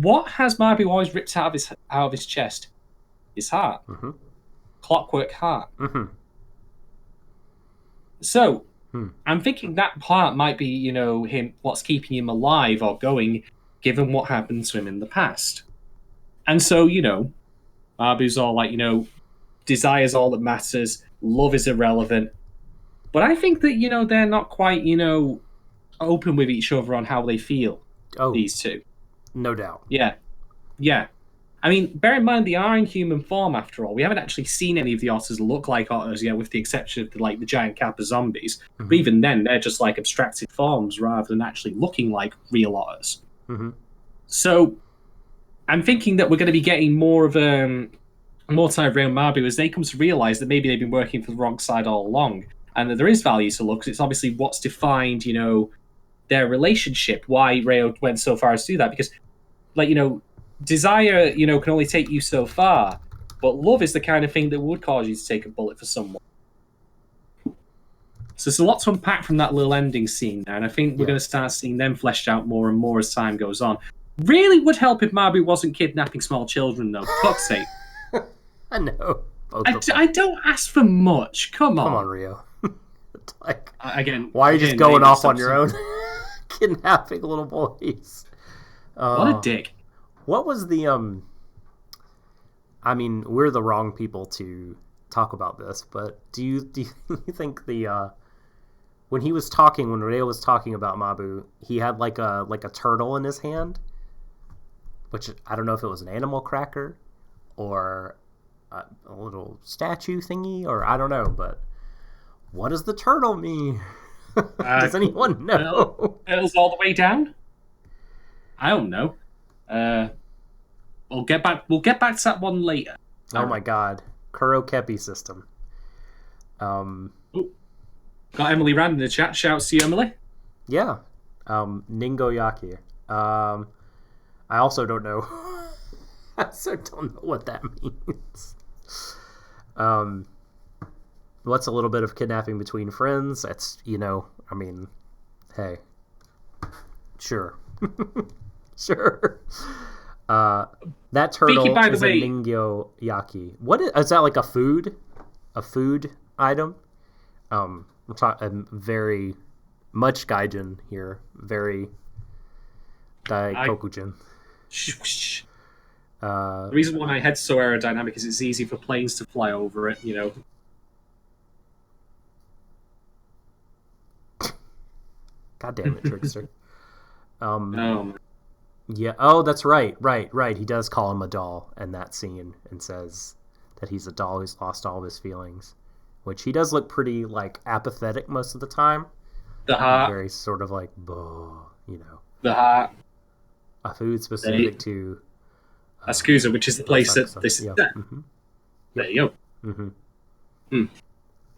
what has Mabu always ripped out of his chest? His heart. Mm-hmm. Clockwork heart. Mm-hmm. So, I'm thinking that part might be, him, what's keeping him alive or going, given what happened to him in the past. And so, Mabu's all like, desire's all that matters, love is irrelevant. But I think that, they're not quite, open with each other on how they feel, these two. No doubt. Yeah. I mean, bear in mind, they are in human form, after all. We haven't actually seen any of the otters look like otters yet, with the exception of the giant kappa zombies. Mm-hmm. But even then, they're just abstracted forms rather than actually looking like real otters. Mm-hmm. So, I'm thinking that we're going to be getting more of more time around Mabu as they come to realise that maybe they've been working for the wrong side all along, and that there is value to look, because it's obviously what's defined, their relationship, why Reo went so far as to do that, because, desire, can only take you so far, but love is the kind of thing that would cause you to take a bullet for someone. So there's a lot to unpack from that little ending scene there, and I think we're going to start seeing them fleshed out more and more as time goes on. Really would help if Mabu wasn't kidnapping small children, though. For fuck's sake. I know. I don't ask for much. Come on. Come on, Rio. Again, why are you just going off on your own? Kidnapping little boys. What a dick. What was the I mean, we're the wrong people to talk about this, but do you think the when Rio was talking about Mabu, he had like a turtle in his hand, which I don't know if it was an animal cracker or a little statue thingy, or I don't know, but what does the turtle mean? Does anyone know? Turtle's all the way down? I don't know. We'll get back to that one later. Oh my god. Kuro Kepi system. Got Emily Rand in the chat. Shouts to you, Emily. Yeah. Ningo Yaki. I also don't know. I also don't know what that means. What's a little bit of kidnapping between friends? That's, I mean, hey. Sure. Sure. That turtle is a Ningyo Yaki. What is that, like a food? A food item? I'm very much gaijin here. Very daikokujin. The reason why my head's so aerodynamic is it's easy for planes to fly over it, God damn it, trickster. Yeah. Oh, that's right. He does call him a doll in that scene and says that he's a doll who's lost all of his feelings, which he does look pretty apathetic most of the time. The heart. Very sort of The heart. A food specific to Askusa, which is the place that this is. Yeah. Mm-hmm. There you go. Mm-hmm.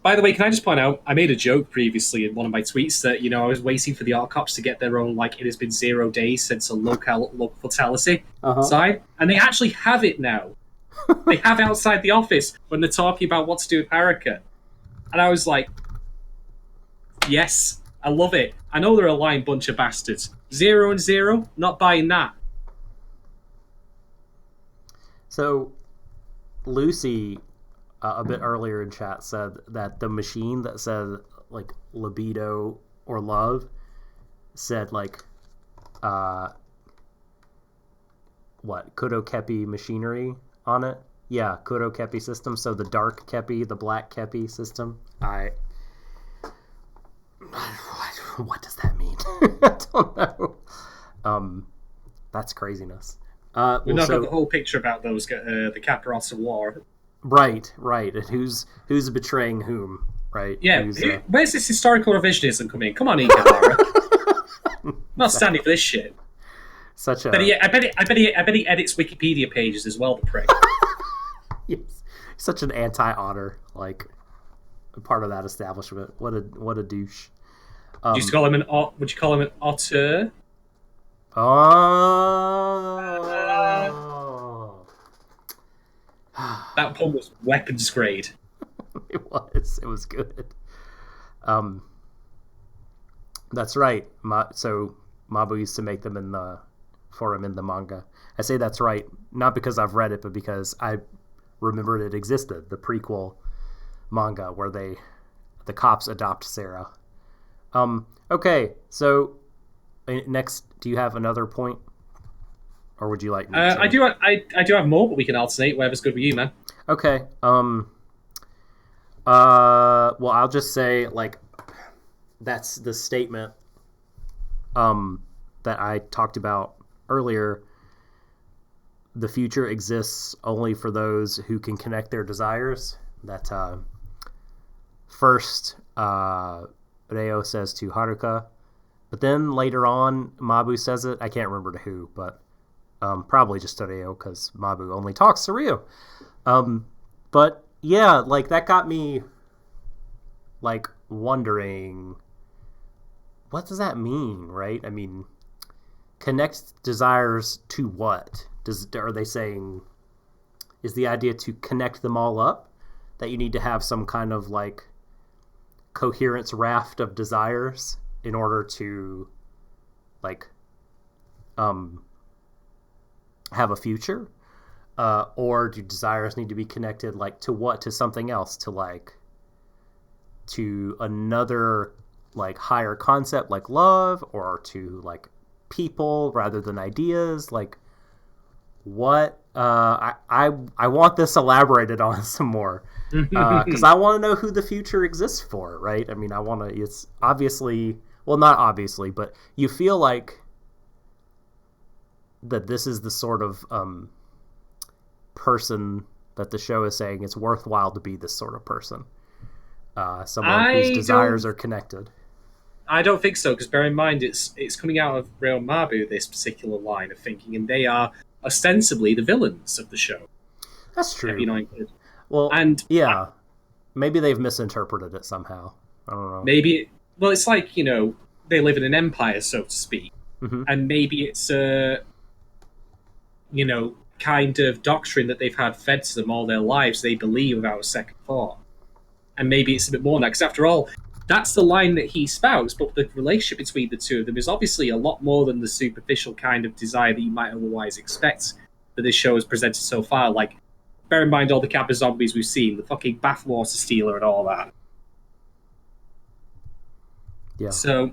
By the way, can I just point out, I made a joke previously in one of my tweets that, I was waiting for the art cops to get their own, it has been 0 days since a local fatality side, and they actually have it now. They have it outside the office when they're talking about what to do with Haruka. And I was like, yes, I love it. I know they're a lying bunch of bastards. 0 and 0, not buying that. So, Lucy a bit earlier in chat said that the machine that said like libido or love said like what Kodo Kepi machinery on it. Yeah, Kodo Kepi system. So the dark Kepi, the black Kepi system. What does that mean? I don't know. That's craziness. We've not got the whole picture about those the Kakarot's of War. Right. And who's betraying whom? Right. Yeah. Where's this historical revisionism coming in? Come on, Ikuhara. I'm not standing for this shit. Such a. I bet he edits Wikipedia pages as well. The prick. Yes. Such an anti-honor, like part of that establishment. What a douche. Would you call him an auteur? Oh. That pun was weapons grade. It was good. That's right. So Mabu used to make them for him in the manga. I say that's right, not because I've read it, but because I remembered it existed. The prequel manga where the cops adopt Sarah. Okay, so next, do you have another point, or would you like me to? I do have more, but we can alternate. Whatever's good with you, man. Okay. Well, I'll just say like that's the statement that I talked about earlier. The future exists only for those who can connect their desires. That first Reo says to Haruka, but then later on Mabu says it. I can't remember to who, but probably just to Reo because Mabu only talks to Ryo. But yeah, like that got me like wondering, what does that mean, right? I mean, connect desires to what? Are they saying, is the idea to connect them all up? That you need to have some kind of like coherence raft of desires in order to like have a future? Or do desires need to be connected like to what? To something else? To like to another like higher concept like love, or to like people rather than ideas? Like what? I want this elaborated on some more, because I want to know who the future exists for, right? I mean, it's obviously, well, not obviously, but you feel like that this is the sort of person that the show is saying it's worthwhile to be this sort of person, someone whose desires are connected. I don't think so, because bear in mind it's coming out of Real Mabu, this particular line of thinking, and they are ostensibly the villains of the show. That's true. United. Well, and yeah, maybe they've misinterpreted it somehow. I don't know. Maybe, well, it's like, you know, they live in an empire, so to speak, and maybe it's a, you know, kind of doctrine that they've had fed to them all their lives. They believe without a second thought, and maybe it's a bit more than that. Because after all, that's the line that he spouts, but the relationship between the two of them is obviously a lot more than the superficial kind of desire that you might otherwise expect that this show has presented so far. Like, bear in mind all the Kappa zombies we've seen, the fucking bathwater stealer and all that. Yeah. So,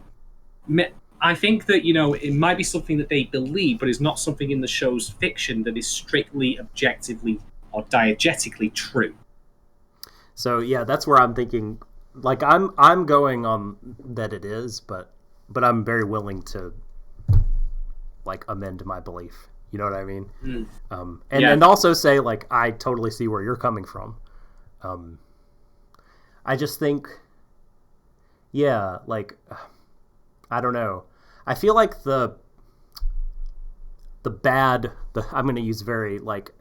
I think that, you know, it might be something that they believe, but it's not something in the show's fiction that is strictly, objectively, or diegetically true. So, yeah, that's where I'm thinking. Like I'm going on that it is, but I'm very willing to like amend my belief. You know what I mean? And also say like I totally see where you're coming from. I just think, yeah, like I don't know. I feel like I'm going to use very like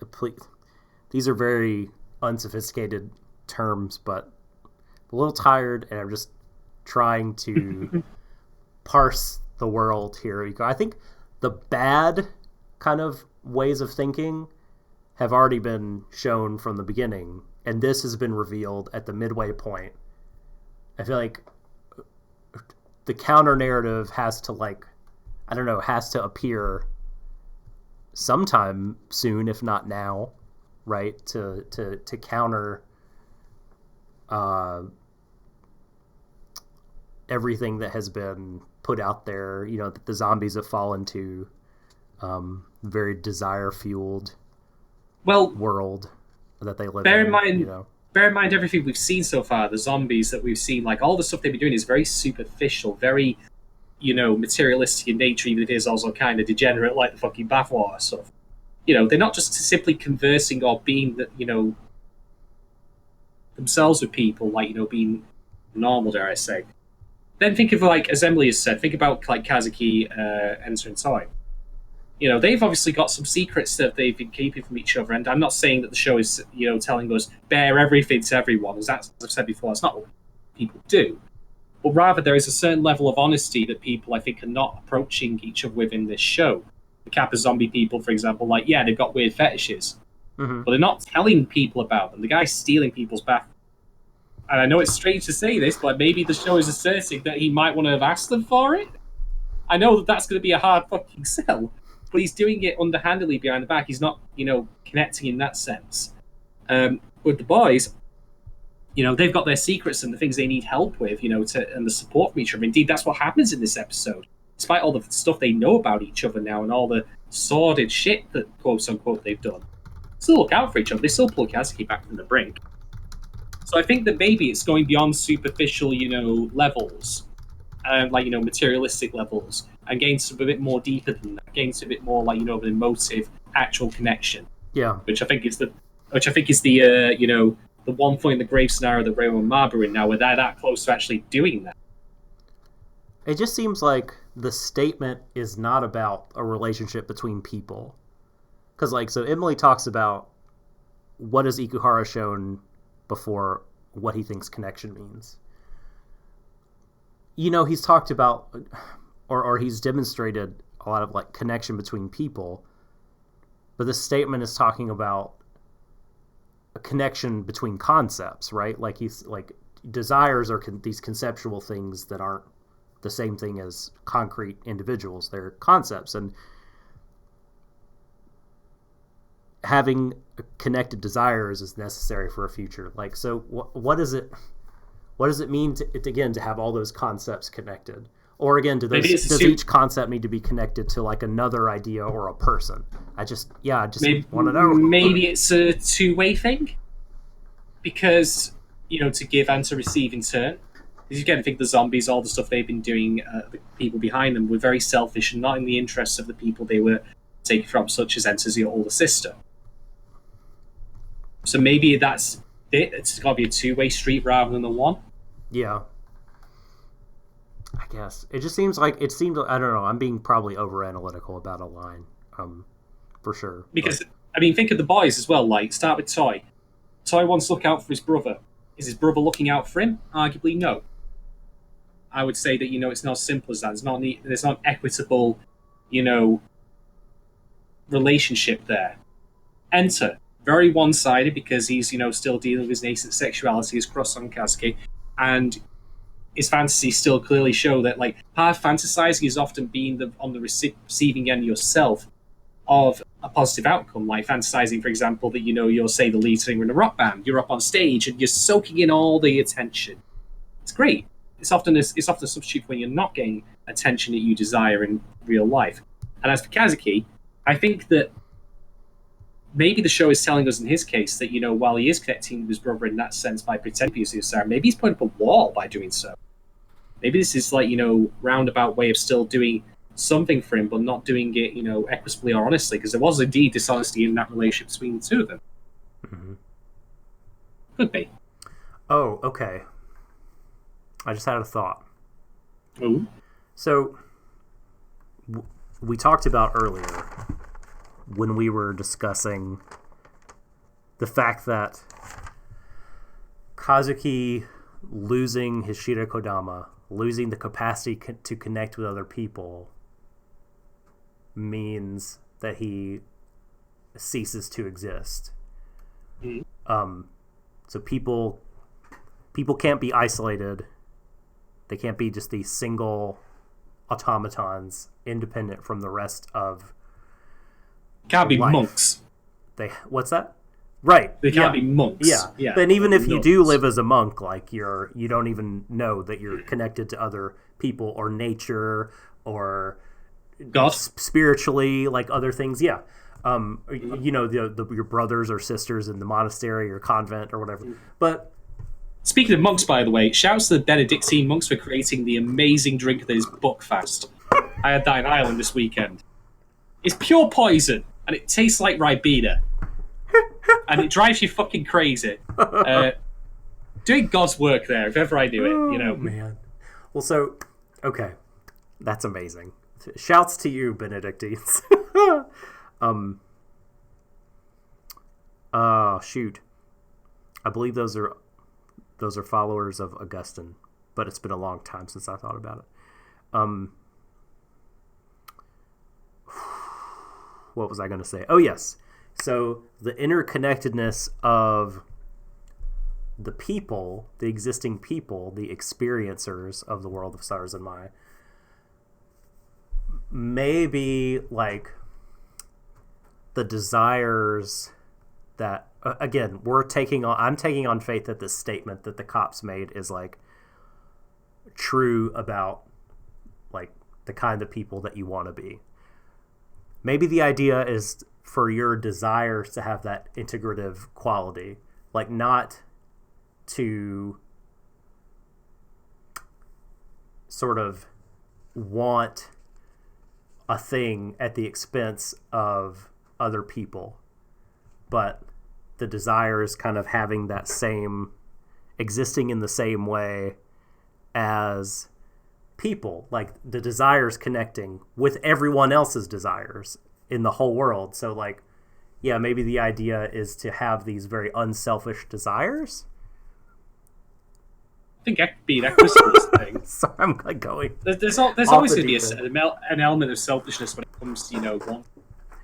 these are very unsophisticated terms, but a little tired, and I'm just trying to parse the world here. I think the bad kind of ways of thinking have already been shown from the beginning, and this has been revealed at the midway point. I feel like the counter narrative has to appear sometime soon, if not now, right? To counter everything that has been put out there, that the zombies have fallen to very desire-fueled world that they live in. Bear in mind everything we've seen so far, the zombies that we've seen, like all the stuff they've been doing is very superficial, very, materialistic in nature, even if it is also kind of degenerate, like the fucking bathwater stuff. They're not just simply conversing or being, themselves with people, like, being normal, dare I say. Then think of, like, as Emily has said, think about, like, Kazuki, Enter and Toy. They've obviously got some secrets that they've been keeping from each other, and I'm not saying that the show is, telling us, bear everything to everyone, as I've said before, that's not what people do. But rather, there is a certain level of honesty that people, I think, are not approaching each other with in this show. The Kappa zombie people, for example, like, yeah, they've got weird fetishes, but they're not telling people about them. The guy's stealing people's bath. And I know it's strange to say this, but maybe the show is asserting that he might want to have asked them for it. I know that that's going to be a hard fucking sell, but he's doing it underhandedly behind the back. He's not, connecting in that sense. With the boys, they've got their secrets and the things they need help with, and the support from each other. Indeed, that's what happens in this episode. Despite all the stuff they know about each other now and all the sordid shit that, quote-unquote, they've done, still look out for each other. They still pull Kazuki back from the brink. So I think that maybe it's going beyond superficial, levels, materialistic levels, and getting to a bit more deeper than that, getting to a bit more like, an emotive, actual connection. Yeah. Which I think is the the one point in the grave scenario that Raymond and Marb are in now, where they're that close to actually doing that. It just seems like the statement is not about a relationship between people. Because, so Emily talks about what has Ikuhara shown before what he thinks connection means. He's talked about, or he's demonstrated a lot of, connection between people, but the statement is talking about a connection between concepts, right? He's, desires are these conceptual things that aren't the same thing as concrete individuals. They're concepts, and having connected desires is necessary for a future. So what does it mean to have all those concepts connected? Or again, does each concept need to be connected to another idea or a person? I just want to know. Maybe it's a two-way thing, because to give and to receive in turn. Because again, think the zombies, all the stuff they've been doing, the people behind them were very selfish and not in the interests of the people they were taken from, such as Enter's your older sister. So maybe that's it. It's got to be a two-way street rather than the one. Yeah. I guess. It just seems I don't know, I'm being probably over-analytical about a line, for sure. Because, think of the boys as well, start with Toy. Toy wants to look out for his brother. Is his brother looking out for him? Arguably, no. I would say that, it's not as simple as that. There's not an equitable, relationship there. Enter. Very one-sided, because he's, still dealing with his nascent sexuality, his cross on Kazuki, and his fantasies still clearly show that, part of fantasizing is often being on the receiving end yourself of a positive outcome, like fantasizing, for example, that, you're, say, the lead singer in a rock band, you're up on stage, and you're soaking in all the attention. It's great. It's often a substitute when you're not getting attention that you desire in real life. And as for Kazuki, I think that maybe the show is telling us in his case that, while he is connecting with his brother in that sense by pretending to be Sarah, maybe he's putting up a wall by doing so. Maybe this is roundabout way of still doing something for him, but not doing it, equitably or honestly, because there was indeed dishonesty in that relationship between the two of them. Mm-hmm. Could be. Oh, okay. I just had a thought. Ooh. So, we talked about earlier, when we were discussing the fact that Kazuki losing his Shira Kodama, losing the capacity to connect with other people, means that he ceases to exist. Mm-hmm. So people can't be isolated. They can't be just these single automatons independent from the rest of Can't be life. monks. What's that? Right. They can't be monks. Yeah. But even if you do live as a monk, like you don't even know that you're connected to other people or nature or God spiritually, like other things. Yeah. You know, your brothers or sisters in the monastery or convent or whatever. But speaking of monks, by the way, shouts to the Benedictine monks for creating the amazing drink that is Buckfast. I had that in Ireland this weekend. It's pure poison, and it tastes like Ribena. And it drives you fucking crazy. Doing God's work there, if ever I do it, you know. Man. Well, so, okay. That's amazing. Shouts to you, Benedictines. Shoot. I believe those are followers of Augustine, but it's been a long time since I thought about it. What was I going to say? Oh, yes. So the interconnectedness of the people, the existing people, the experiencers of the world of Sarazanmai, maybe like the desires that, again, I'm taking on faith that this statement that the cops made is like true about like the kind of people that you want to be. Maybe the idea is for your desires to have that integrative quality, like not to sort of want a thing at the expense of other people, but the desire is kind of having that same, existing in the same way as people, like the desires connecting with everyone else's desires in the whole world. So like, yeah, maybe the idea is to have these very unselfish desires. I think that could be that Christmas thing. So I'm like going. There's always going to be an element of selfishness when it comes to, you know, one.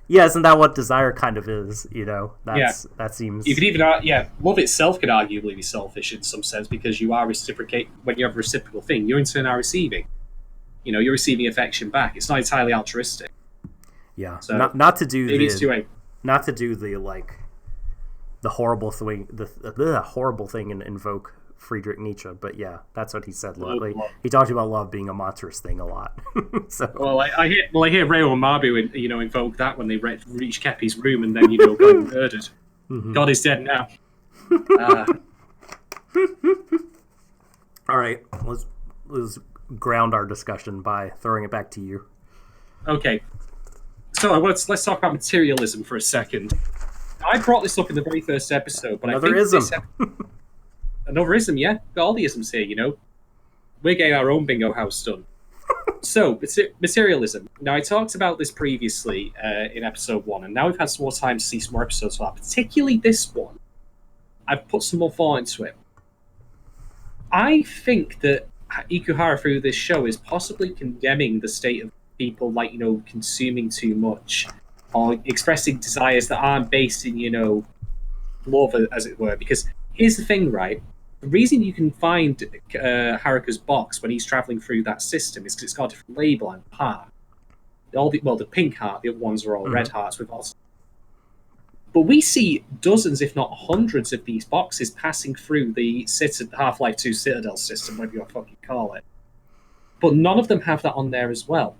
Yeah, isn't that what desire kind of is? You know, that seems. You could even, love itself could arguably be selfish in some sense because you are reciprocate when you have a reciprocal thing. You in turn are receiving. You know, you're receiving affection back. It's not entirely altruistic. Yeah, so not to do not to do the like the horrible thing, the horrible thing and invoke Friedrich Nietzsche, but yeah, that's what he said. He talked about love being a monstrous thing a lot. So, I hear Reo and Mabu, you know, invoke that when they reach Kepi's room and then, you know, got murdered. Mm-hmm. God is dead now. All right, let's ground our discussion by throwing it back to you. Okay, so let's talk about materialism for a second. I brought this up in the very first episode, but another ism. Another ism, yeah. Got all the isms here, you know. We're getting our own bingo house done. So, materialism. Now, I talked about this previously in episode 1, and now we've had some more time to see some more episodes of that. Particularly this one. I've put some more thought into it. I think that Ikuhara through this show is possibly condemning the state of people, like, you know, consuming too much or expressing desires that aren't based in, you know, love, as it were. Because here's the thing, right? The reason you can find Haruka's box when he's traveling through that system is because it's got a different label and heart. The pink heart, the other ones are all red hearts with also. But we see dozens, if not hundreds, of these boxes passing through the Half-Life 2 Citadel system, whatever you fucking call it. But none of them have that on there as well.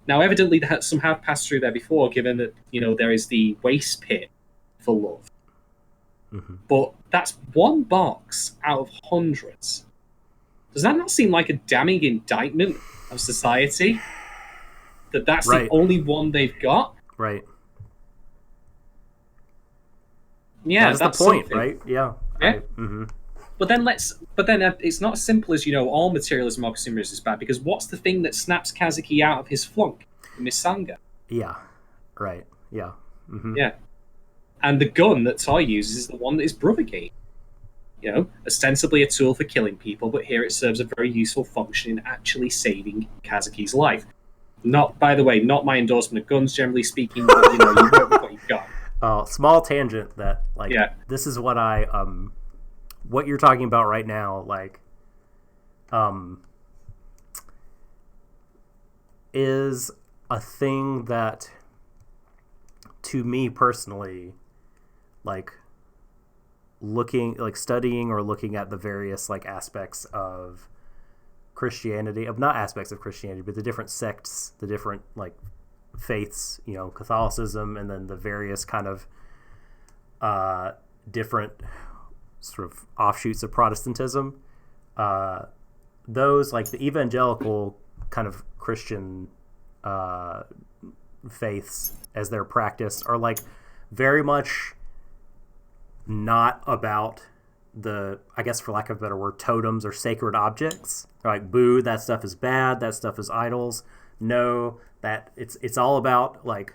Now, evidently, some have passed through there before, given that, you know, there is the waste pit for love. Mm-hmm. But that's one box out of hundreds. Does that not seem like a damning indictment of society? That's right. The only one they've got? Right. Yeah, that's the point, something. Right? Yeah. Mm-hmm. But then it's not as simple as, you know, all materialism or consumerism is bad, because what's the thing that snaps Kazuki out of his flunk? Misanga. Yeah. Right. Yeah. Mm-hmm. Yeah. And the gun that Toy uses is the one that his brother gave. You know, ostensibly a tool for killing people, but here it serves a very useful function in actually saving Kazuki's life. By the way, not my endorsement of guns, generally speaking, but, you know, you work with what you've got. Small tangent that, like, this is what what you're talking about right now, like, is a thing that, to me personally, like, studying or looking at the various like aspects of Christianity, not aspects of Christianity, but the different sects, the different like faiths, Catholicism, and then the various kind of different sort of offshoots of Protestantism. Those, like the evangelical kind of Christian faiths as they're practiced, are like very much not about the, I guess for lack of a better word, totems or sacred objects. They're like, boo, that stuff is bad, that stuff is idols. No, that it's all about like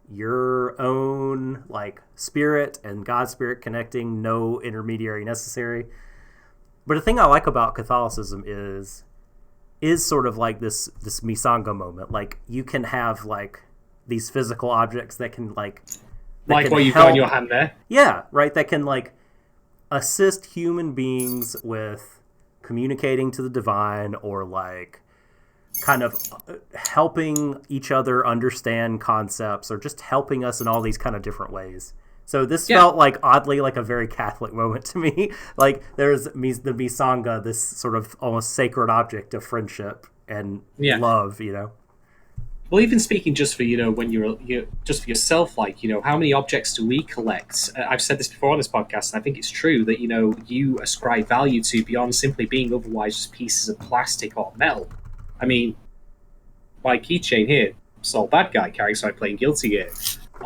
your own like spirit and God's spirit connecting, no intermediary necessary. But the thing I like about Catholicism is sort of like this misanga moment. Like you can have like these physical objects that can like what you've got in your hand there. Yeah, right. That can like assist human beings with communicating to the divine, or like kind of helping each other understand concepts, or just helping us in all these kind of different ways. So this felt like oddly like a very Catholic moment to me. Like there's the misanga, this sort of almost sacred object of friendship and love, Well, even speaking just for, when you're just for yourself, like, how many objects do we collect? I've said this before on this podcast, and I think it's true that, you ascribe value to beyond simply being otherwise just pieces of plastic or metal. I mean, my keychain here, Soul Bad Guy carrying, so I'm playing Guilty Gear.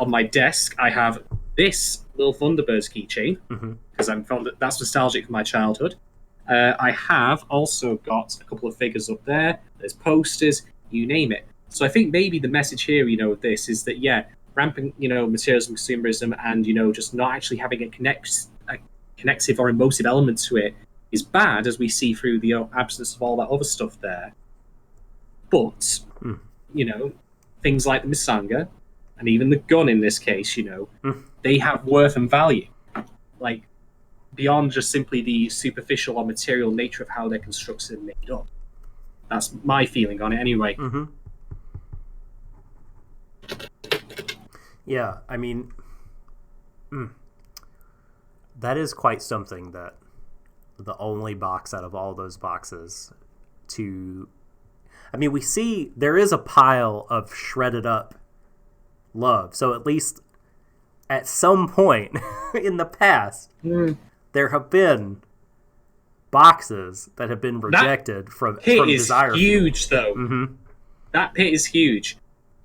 On my desk, I have this little Thunderbirds keychain, because that's nostalgic for my childhood. I have also got a couple of figures up there. There's posters, you name it. So I think maybe the message here, of this is that, rampant, materialism, consumerism, and, just not actually having a connective or emotive element to it is bad, as we see through the absence of all that other stuff there. But, things like the misanga, and even the gun in this case, they have worth and value. Like, beyond just simply the superficial or material nature of how they're constructed and made up. That's my feeling on it anyway. Yeah, I mean, that is quite something, that the only box out of all those boxes we see there is a pile of shredded up love. So at least at some point in the past, there have been boxes that have been rejected from desire. That pit is huge, though. That pit is huge.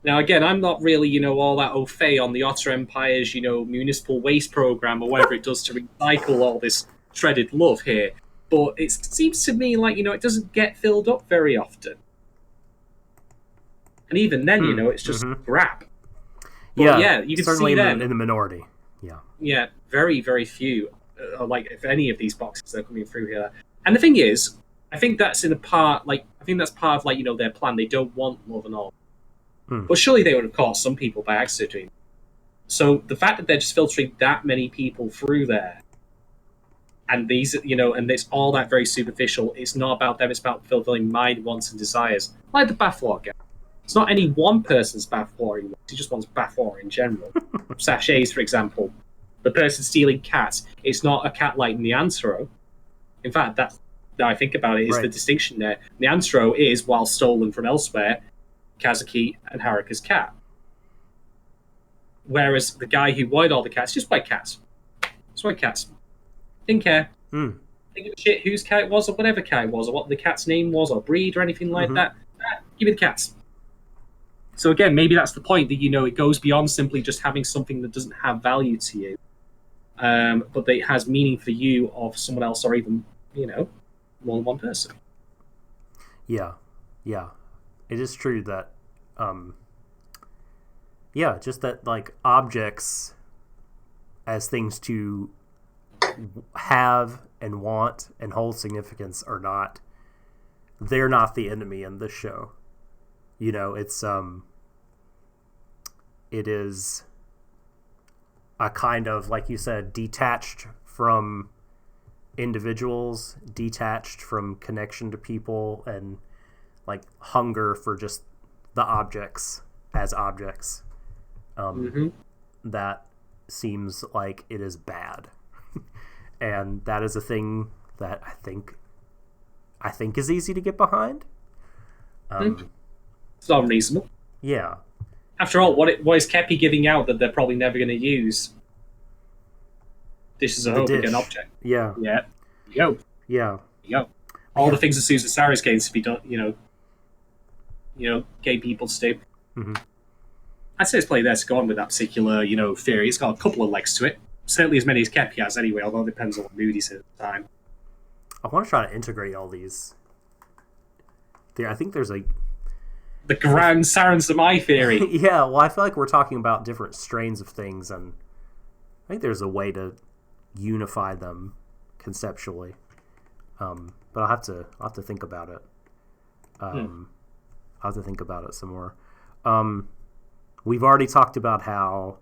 Now, again, I'm not really, all that au fait on the Otter Empire's, municipal waste program or whatever it does to recycle all this shredded love here. But it seems to me like, it doesn't get filled up very often. And even then, it's just crap. But, you can certainly see them in the minority. Yeah. Yeah, very, very few. Like, if any of these boxes that are coming through here. And the thing is, I think that's part of, their plan. They don't want love and all. But surely they would have caught some people by accident. So the fact that they're just filtering that many people through there, and these, and it's all that very superficial, it's not about them, it's about fulfilling mind, wants, and desires. Like the bathwater guy. It's not any one person's bathwater he wants, he just wants bathwater in general. Sachets, for example. The person stealing cats, it's not a cat like Neanthro. In fact, now I think about it, is the distinction there. Neanthro is, while stolen from elsewhere, Kazuki and Haruka's cat. Whereas the guy who wanted all the cats just wanted cats. Just wanted cats. Didn't care. Didn't give a shit whose cat it was, or whatever cat it was, or what the cat's name was, or breed, or anything like that. Give me the cats. So again, maybe that's the point, that, it goes beyond simply just having something that doesn't have value to you, but that it has meaning for you or for someone else, or even, more than one person. Yeah. It is true that, just that, like, objects as things to have and want and hold significance they're not the enemy in this show. It's, it is a kind of, like you said, detached from individuals, detached from connection to people, and like hunger for just the objects as objects. That seems like it is bad. and that is a thing that I think is easy to get behind. It's not unreasonable. Yeah. After all, what is Kepi giving out that they're probably never going to use? Dish is a hope again object. Yeah. Yeah. Yo. Yeah. Yo. All the things that Susan Sarah's games to be done, gay people to do. Mm-hmm. I'd say it's probably there to go on with that particular, theory. It's got a couple of legs to it. Certainly as many as Kepi has anyway, although it depends on what mood he's in at the time. I want to try to integrate all these. I think there's the grand Sarazanmai theory. Yeah, well, I feel like we're talking about different strains of things, and I think there's a way to unify them conceptually. But I'll have to think about it. I'll have to think about it some more. We've already talked about how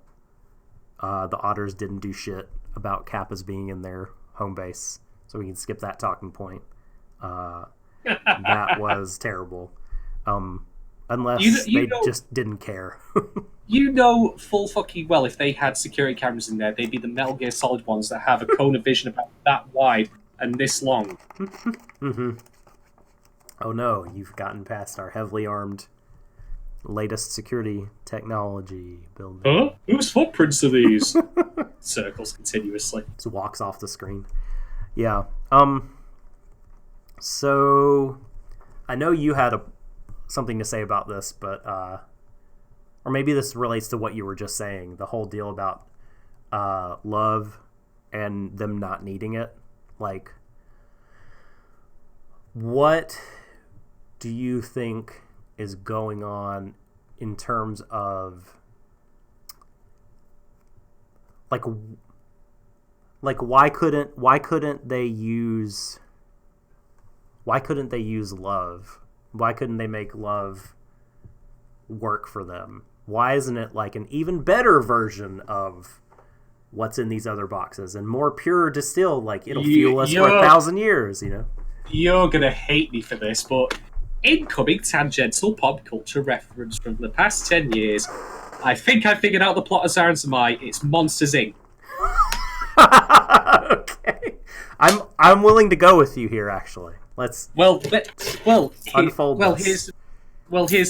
the Otters didn't do shit about Kappas being in their home base, so we can skip that talking point. That was terrible. Unless they just didn't care. Full fucking well, if they had security cameras in there, they'd be the Metal Gear Solid ones that have a cone of vision about that wide and this long. Mm-hmm. Oh no, you've gotten past our heavily armed latest security technology building. Huh? Whose footprints are these? Circles continuously. Just walks off the screen. Yeah. So I know you had something to say about this, but or maybe this relates to what you were just saying, the whole deal about love and them not needing it. Like, what do you think is going on in terms of like why couldn't they use love? Why couldn't they make love work for them? Why isn't it like an even better version of what's in these other boxes and more pure distilled? Like, it'll fuel us for 1,000 years, You're gonna hate me for this, but incoming tangential pop culture reference from the past 10 years. I think I figured out the plot of Sarazanmai. It's Monsters Inc. Okay, I'm willing to go with you here. Actually, let's unfold. Here's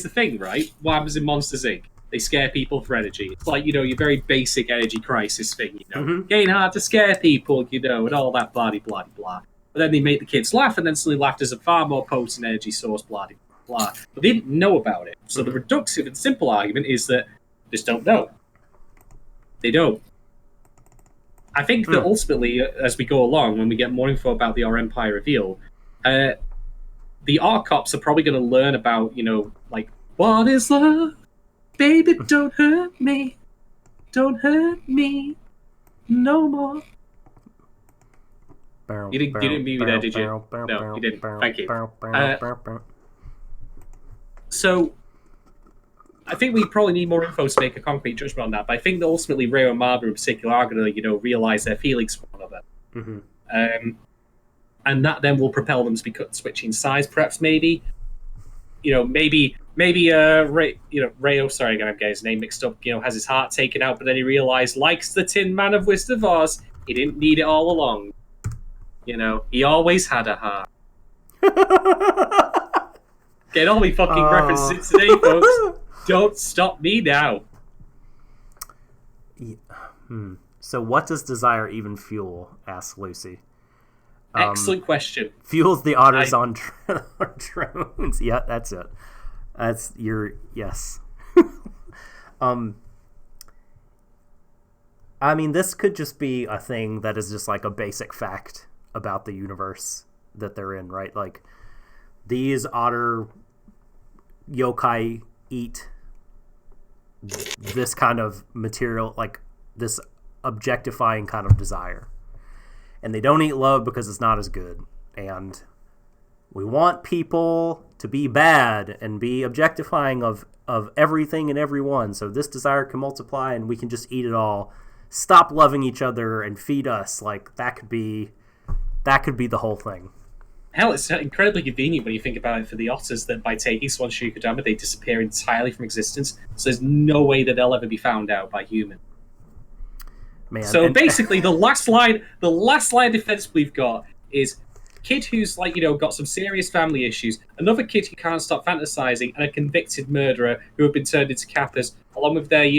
the thing, right? What happens in Monsters Inc? They scare people for energy. It's like, your very basic energy crisis thing, Mm-hmm. Getting hard to scare people, and all that blah blah blah. But then they make the kids laugh, and then suddenly laughter's a far more potent energy source, blah blah. But they didn't know about it. So the reductive and simple argument is that they just don't know. They don't. I think that ultimately, as we go along, when we get more info about the R Empire reveal, the R cops are probably going to learn about, what is love? Baby, don't hurt me. Don't hurt me no more. You didn't meet me there, did you? No, you didn't. Thank you. So, I think we probably need more info to make a concrete judgment on that, but I think that ultimately Reo and Marba in particular are going to, realize their feelings for one another. Mm-hmm. And that then will propel them to be switching sides, perhaps, maybe. Maybe Reo, sorry, I'm getting his name mixed up, has his heart taken out, but then he realized, likes the Tin Man of Wizard of Oz, he didn't need it all along. He always had a heart. Get all me fucking references today, folks. Don't stop me now. So what does desire even fuel? Asks Lucy. Excellent question. Fuels the otters on drones. Yeah, that's it. That's yes. I mean, this could just be a thing that is just like a basic fact about the universe that they're in, right? Like, these otter yokai eat this kind of material, like this objectifying kind of desire. And they don't eat love because it's not as good. And we want people to be bad and be objectifying of everything and everyone. So this desire can multiply and we can just eat it all. Stop loving each other and feed us. Like, that could be the whole thing. Hell, it's incredibly convenient when you think about it for the otters that by taking Swan Shukadama, they disappear entirely from existence. So there's no way that they'll ever be found out by humans. Man, so basically, the last line of defense we've got is kid who's like, got some serious family issues, another kid who can't stop fantasizing, and a convicted murderer who have been turned into Kappas, along with their,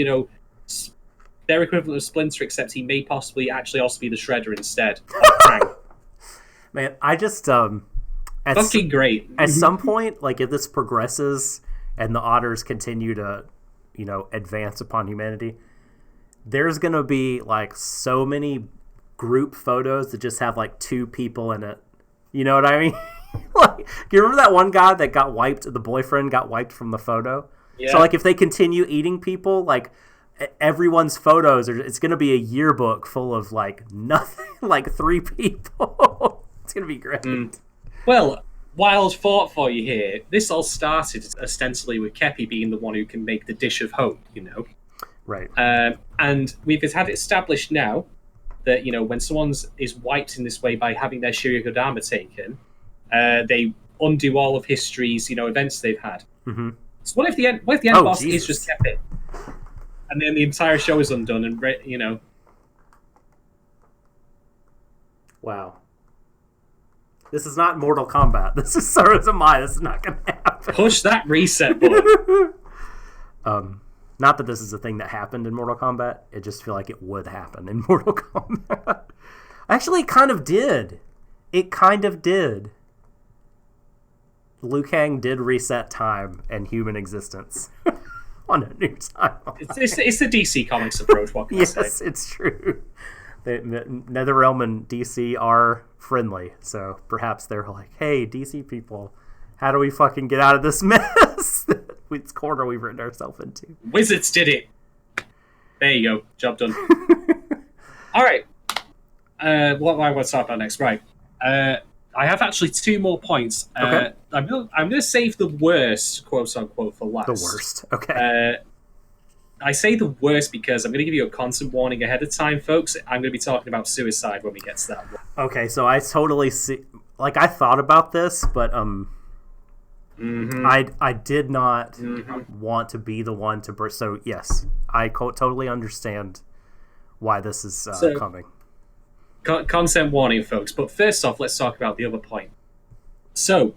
their equivalent of Splinter, except he may possibly actually also be the Shredder instead. Man, I just fucking great. At some point, like if this progresses and the otters continue to, advance upon humanity, there's gonna be like so many group photos that just have like two people in it. You know what I mean? Like, do you remember that one guy that got wiped? The boyfriend got wiped from the photo. Yeah. So like, if they continue eating people, like everyone's photos it's gonna be a yearbook full of like nothing, like 3 people. It's gonna be great. Well, wild thought for you here. This all started ostensibly with Kepi being the one who can make the dish of hope. Right. And we've had it established now that, when someone is wiped in this way by having their Shiryokodama taken, they undo all of history's, events they've had. Mm-hmm. So what if the end boss is just Kepi? And then the entire show is undone and, Wow. This is not Mortal Kombat. This is Sarazanmai. This is not going to happen. Push that reset button. Not that this is a thing that happened in Mortal Kombat. I just feel like it would happen in Mortal Kombat. Actually, it kind of did. Liu Kang did reset time and human existence on a new timeline. It's the DC Comics approach, what can I say? Yes, it's true. The NetherRealm and DC are friendly, so perhaps they're like, hey, DC people, how do we fucking get out of this mess? This corner we've written ourselves into. Wizards did it. There you go. Job done. All right. What do I want to talk about next? Right. I have actually 2 more points. Okay. I'm going to save the worst, quote unquote, for last. The worst. Okay. I say the worst because I'm going to give you a content warning ahead of time, folks. I'm going to be talking about suicide when we get to that one. Okay, so I totally see. Like, I thought about this, but I did not want to be the one to burst. So yes, I totally understand why this is coming. Consent warning, folks. But first off, let's talk about the other point. So,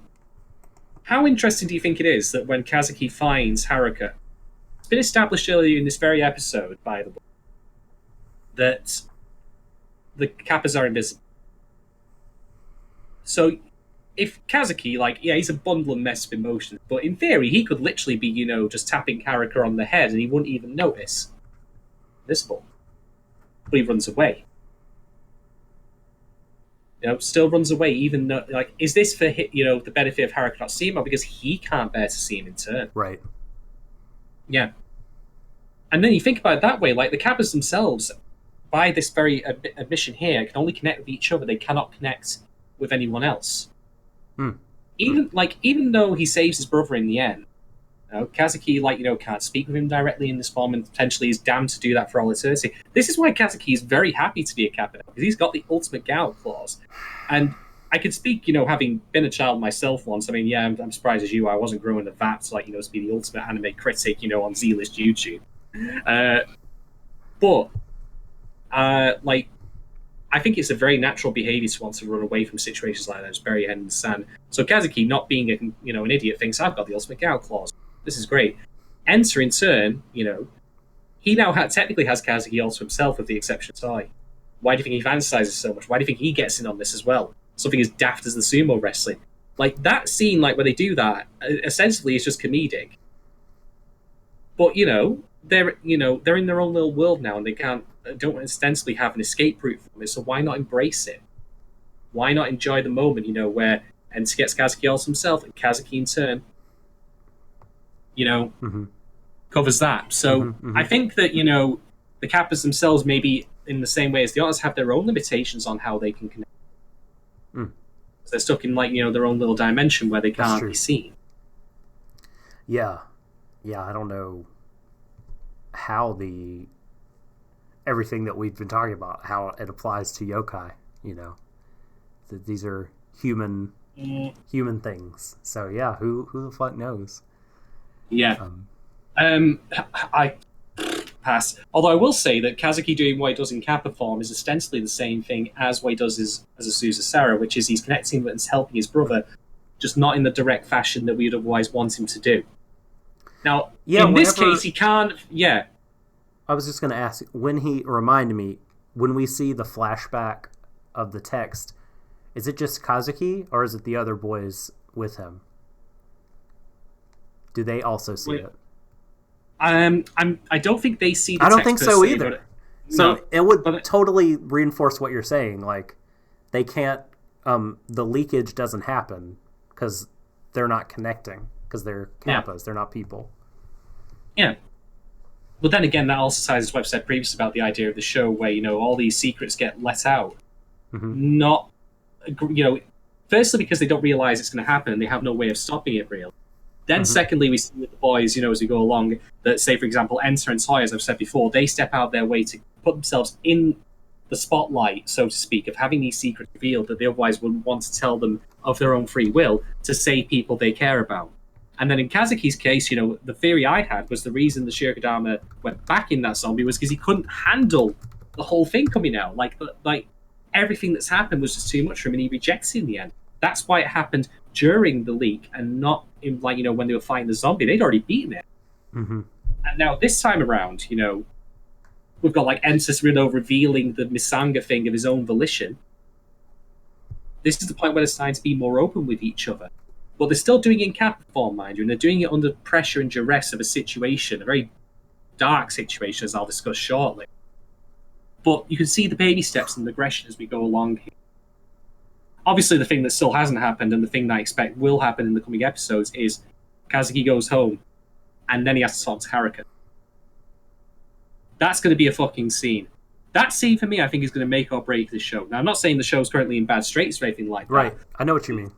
how interesting do you think it is that when Kazuki finds Haruka, it's been established earlier in this very episode, by the way, that the Kappas are invisible. So, if Kazuki, he's a bundle and mess of emotions, but in theory, he could literally be, just tapping Haruka on the head and he wouldn't even notice. Invisible. But he runs away. Still runs away, even though, is this for, the benefit of Haruka not seeing him, or because he can't bear to see him in turn? Right. Yeah. And then you think about it that way, the Kappas themselves, by this very admission here, can only connect with each other. They cannot connect with anyone else. Even though he saves his brother in the end, Kazuki, can't speak with him directly in this form and potentially is damned to do that for all eternity. This is why Kazuki is very happy to be a Kappa, because he's got the ultimate Gao clause. And I could speak, having been a child myself once. I mean, yeah, I'm surprised as you. I wasn't growing the VAT to, to be the ultimate anime critic, on Z-list YouTube. But I think it's a very natural behavior to want to run away from situations like that. It's bury your head in the sand. So Kazuki, not being an idiot, thinks, I've got the ultimate Gao clause. This is great. Enter, in turn, he now technically has Kazuki all to himself, with the exception of Tai. Why do you think he fantasizes so much? Why do you think he gets in on this as well? Something as daft as the sumo wrestling. That scene, where they do that, essentially is just comedic. But, they're in their own little world now, and they don't ostensibly have an escape route from it, so why not embrace it? Why not enjoy the moment, where Enter gets Kazuki all to himself, and Kazuki in turn, covers that. So I think that, the Kappas themselves, maybe in the same way as the others, have their own limitations on how they can connect. They're stuck in, their own little dimension where they can't be seen. Yeah, I don't know how everything that we've been talking about, how it applies to yokai, that these are human things. So yeah, who the fuck knows? Yeah. past. Although I will say that Kazuki doing what he does in Kappa form is ostensibly the same thing as what he does as Azusa Sarah, which is he's connecting and helping his brother, just not in the direct fashion that we would otherwise want him to do. Now, in this case, he can't... Yeah. I was just going to ask, when we see the flashback of the text, is it just Kazuki, or is it the other boys with him? Do they also see it? I don't think they see the text. I don't think so either. So it would totally reinforce what you're saying. Like, they can't... the leakage doesn't happen because they're not connecting, because they're Kappas, they're not people. Yeah. But then again, that also ties to what I've said previously about the idea of the show where, all these secrets get let out. Mm-hmm. Not, firstly because they don't realize it's going to happen and they have no way of stopping it, really. Then secondly, we see with the boys, as we go along, that, say, for example, Enter and Toy, as I've said before, they step out of their way to put themselves in the spotlight, so to speak, of having these secrets revealed that they otherwise wouldn't want to tell them of their own free will to save people they care about. And then in Kazuki's case, the theory I had was the reason the Shirokudama went back in that zombie was because he couldn't handle the whole thing coming out. Like everything that's happened was just too much for him, and he rejects it in the end. That's why it happened during the leak and not in, when they were fighting the zombie. They'd already beaten it. Mm-hmm. And now this time around, we've got Enter revealing the Misanga thing of his own volition. This is the point where they're starting to be more open with each other. But they're still doing it in Kappa form, mind you, and they're doing it under pressure and duress of a situation, a very dark situation, as I'll discuss shortly. But you can see the baby steps and the aggression as we go along here. Obviously, the thing that still hasn't happened, and the thing that I expect will happen in the coming episodes, is Kazuki goes home, and then he has to talk to Haruka. That's going to be a fucking scene. That scene, for me, I think is going to make or break the show. Now, I'm not saying the show's currently in bad straits or anything like that. Right, I know what you mean.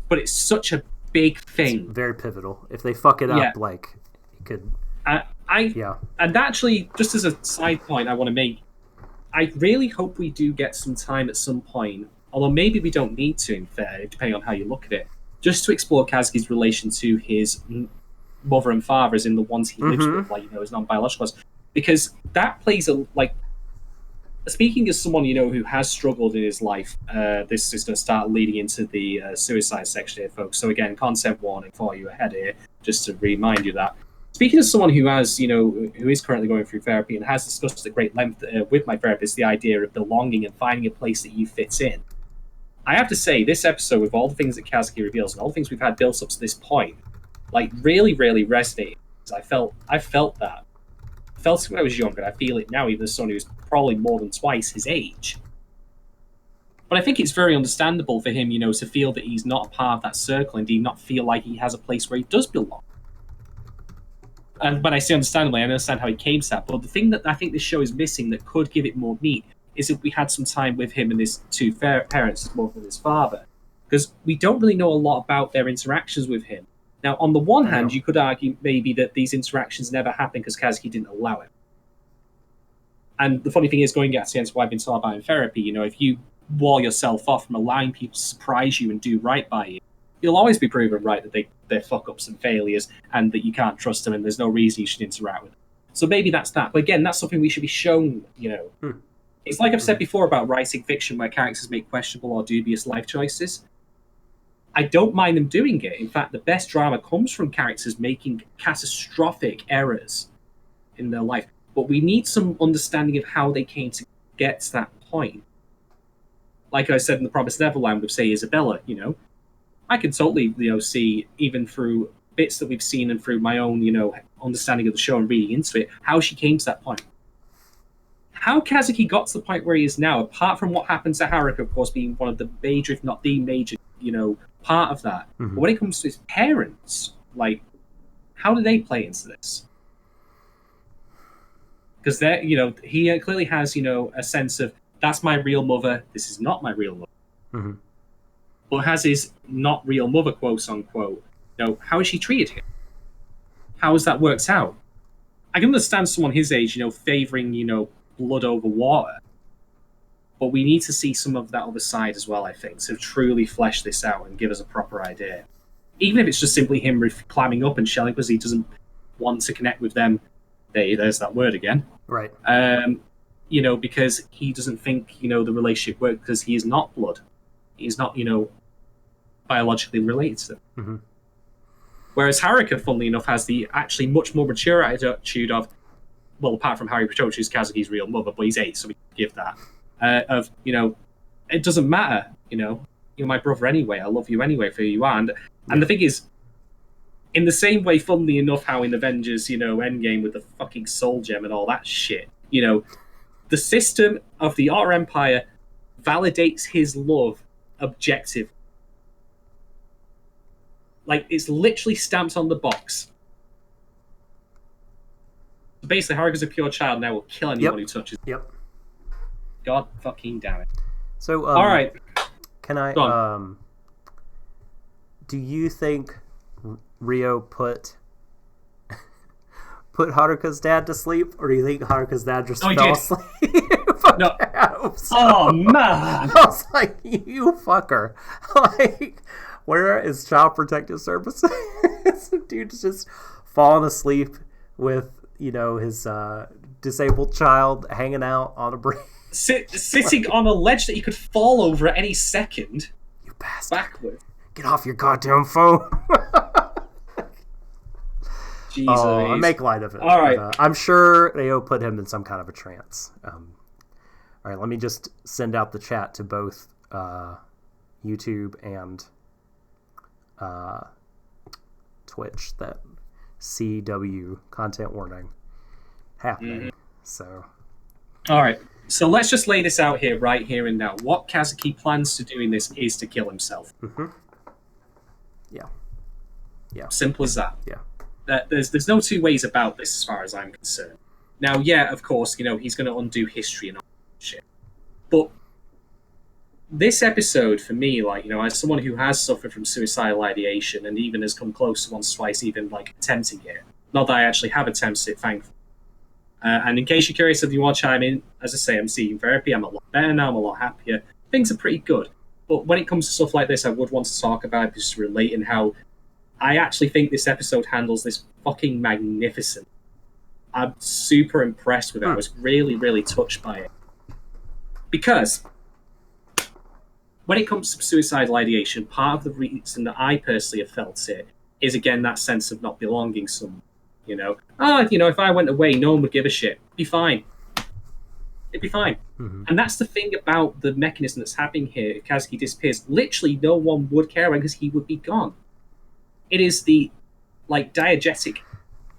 But it's such a big thing. It's very pivotal. If they fuck it up, it could... And actually, just as a side point I want to make, I really hope we do get some time at some point, although maybe we don't need to, in fair, depending on how you look at it, just to explore Kazuki's relation to his mother and father, as in the ones he lives with, his non-biological ones. Because that plays speaking as someone, who has struggled in his life, this is going to start leading into the suicide section here, folks. So again, content warning for you ahead here, just to remind you that. Speaking as someone who has, who is currently going through therapy and has discussed at great length with my therapist the idea of belonging and finding a place that you fit in, I have to say, this episode, with all the things that Kazuki reveals and all the things we've had built up to this point, really, really resonated. I felt that. I felt it when I was younger, and I feel it now, even as someone who's probably more than twice his age. But I think it's very understandable for him, to feel that he's not a part of that circle, and indeed not feel like he has a place where he does belong. And when I say understandably, I understand how he came to that. But the thing that I think this show is missing that could give it more meat is if we had some time with him and his two parents, his mother and his father. Because we don't really know a lot about their interactions with him. Now, on the one hand, you could argue maybe that these interactions never happened because Kazuki didn't allow it. And the funny thing is, going against what I've been taught about in therapy, if you wall yourself off from allowing people to surprise you and do right by you, you'll always be proven right that they're fuck-ups and failures and that you can't trust them and there's no reason you should interact with them. So maybe that's that. But again, that's something we should be shown, It's like I've said before about writing fiction where characters make questionable or dubious life choices. I don't mind them doing it. In fact, the best drama comes from characters making catastrophic errors in their life. But we need some understanding of how they came to get to that point. Like I said in The Promised Neverland with, say, Isabella, I can totally, see, even through bits that we've seen and through my own, understanding of the show and reading into it, how she came to that point. How Kazuki got to the point where he is now, apart from what happened to Haruka, of course, being one of the major, if not the major, part of that. Mm-hmm. But when it comes to his parents, how do they play into this? Because they're, he clearly has, a sense of, that's my real mother, this is not my real mother. Mm-hmm. But has his not real mother, quote unquote, how has she treated him? How has that worked out? I can understand someone his age, favouring, blood over water. But we need to see some of that other side as well, I think, to truly flesh this out and give us a proper idea. Even if it's just simply him climbing up and shelling because he doesn't want to connect with them There's that word again. Right. Because he doesn't think, the relationship works because he is not blood. He's not, biologically related to them. Mm-hmm. Whereas Haruka, funnily enough, has the actually much more mature attitude of, well, apart from Haruka, which is Kazuki's real mother, but he's 8, so we can give that. It doesn't matter, you're my brother anyway, I love you anyway for who you are. And the thing is, in the same way, funnily enough, how in Avengers, Endgame with the fucking soul gem and all that shit, the system of the Outer Empire validates his love objectively. Like, it's literally stamped on the box. Basically, Haruka's a pure child now, will kill anyone who touches him. Yep. God fucking damn it. So, all right. Can I, do you think Rio put Haruka's dad to sleep, or do you think Haruka's dad just fell asleep? No. Oh, man. I was like, you fucker. Like, where is Child Protective Services? Dude's just falling asleep with, his disabled child hanging out on a bridge. Sitting on a ledge that he could fall over at any second. You bastard. Backward. Get off your goddamn phone. Jesus. Oh, I make light of it. All right. But, I'm sure Ryo put him in some kind of a trance. All right, let me just send out the chat to both YouTube and Twitch that CW content warning happening. Mm-hmm. So, all right. So let's just lay this out here, right here and now. What Kazuki plans to do in this is to kill himself. Mm-hmm. Yeah. Simple as that. Yeah. There's no two ways about this as far as I'm concerned. Now, yeah, of course, he's going to undo history and all that shit. But this episode, for me, as someone who has suffered from suicidal ideation and even has come close once, twice, even, attempting it. Not that I actually have attempted it, thankfully. And in case you're curious if you want to chime in, as I say, I'm seeking therapy. I'm a lot better now. I'm a lot happier. Things are pretty good. But when it comes to stuff like this, I would want to talk about it, just relating how I actually think this episode handles this fucking magnificent. I'm super impressed with it. I was really, really touched by it. Because when it comes to suicidal ideation, part of the reason that I personally have felt it is, again, that sense of not belonging somewhere. If I went away, no one would give a shit. It'd be fine. It'd be fine. Mm-hmm. And that's the thing about the mechanism that's happening here. If Kazuki disappears, literally no one would care because he would be gone. It is the, diegetic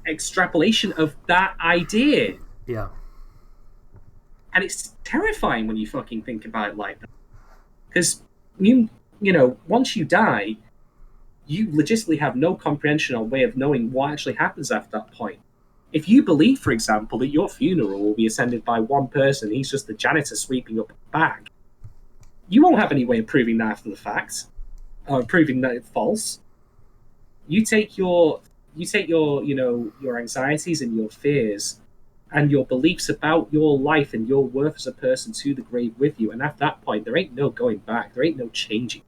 extrapolation of that idea. Yeah. And it's terrifying when you fucking think about it like that. Because, once you die, you logistically have no comprehension or way of knowing what actually happens after that point. If you believe, for example, that your funeral will be attended by one person, he's just the janitor sweeping up the bag, you won't have any way of proving that after the fact, or proving that it's false. You take your your anxieties and your fears and your beliefs about your life and your worth as a person to the grave with you, and at that point, there ain't no going back. There ain't no changing.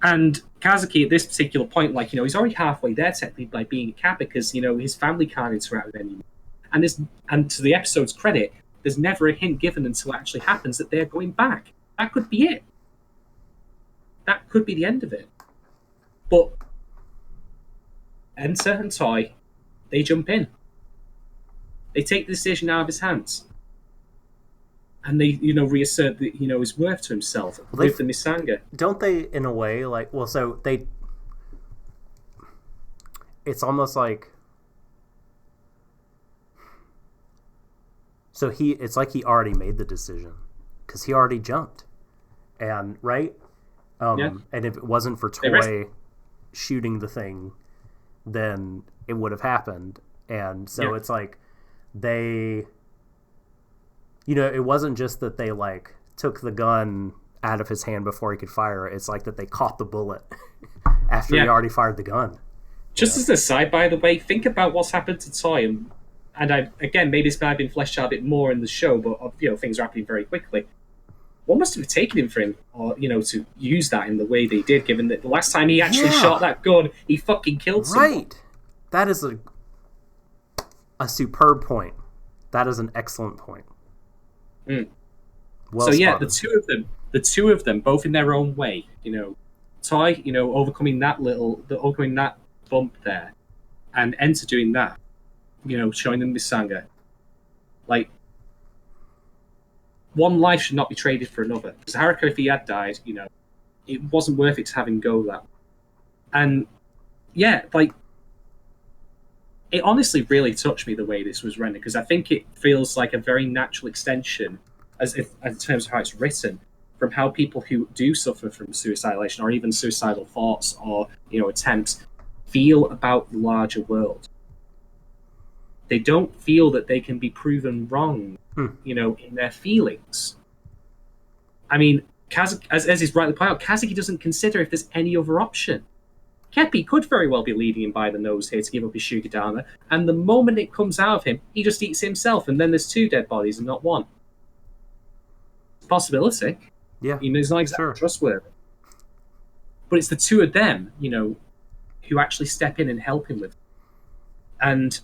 And Kazuki, at this particular point, he's already halfway there technically by being a Kappa because, his family can't interact with anyone. And to the episode's credit, there's never a hint given until it actually happens that they're going back. That could be it. That could be the end of it. But Enter and Toy, they jump in. They take the decision out of his hands. And they, reassert that, his worth to himself with the Misanga. Don't they, in a way, it's almost like, it's like he already made the decision, because he already jumped. And, right? And if it wasn't for Toy shooting the thing, then it would have happened. And so it's like, they... it wasn't just that they, took the gun out of his hand before he could fire it. It's like that they caught the bullet after he already fired the gun. Just as an aside, by the way, think about what's happened to Toy. And again, maybe this might have been fleshed out a bit more in the show, but, things are happening very quickly. What must have taken him for him, or, to use that in the way they did, given that the last time he actually shot that gun, he fucking killed someone. Right. That is a... A superb point. That is an excellent point. Mm. Well so yeah, spotted. the two of them, both in their own way, Toy, overcoming that bump there, and Enter doing that, showing them Misanga. Like, one life should not be traded for another. Because Haruka, if he had died, it wasn't worth it to have him go that way. And yeah, like, it honestly really touched me the way this was rendered, because I think it feels like a very natural extension, in terms of how it's written, from how people who do suffer from suicidalation or even suicidal thoughts or attempts feel about the larger world. They don't feel that they can be proven wrong, in their feelings. I mean, as is rightly pointed out, Kazuki doesn't consider if there's any other option. Kepi could very well be leading him by the nose here to give up his Shugadama, and the moment it comes out of him, he just eats himself, and then there's 2 dead bodies and not 1. It's a possibility. Yeah, it's not exactly trustworthy. But it's the 2 of them, who actually step in and help him with it. And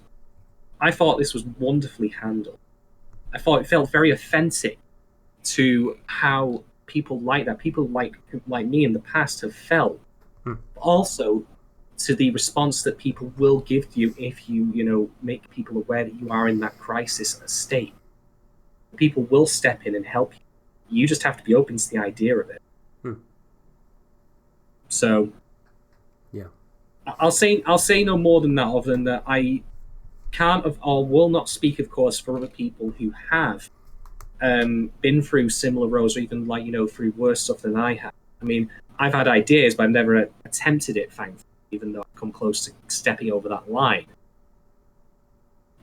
I thought this was wonderfully handled. I thought it felt very authentic to how people like that, people like me in the past have felt. But also to the response that people will give to you if you, make people aware that you are in that crisis state. People will step in and help you. You just have to be open to the idea of it. So, yeah, I'll say no more than that, other than that I can't or will not speak, of course, for other people who have been through similar roles, or even through worse stuff than I have. I mean, I've had ideas, but I've never attempted it, thankfully, even though I've come close to stepping over that line.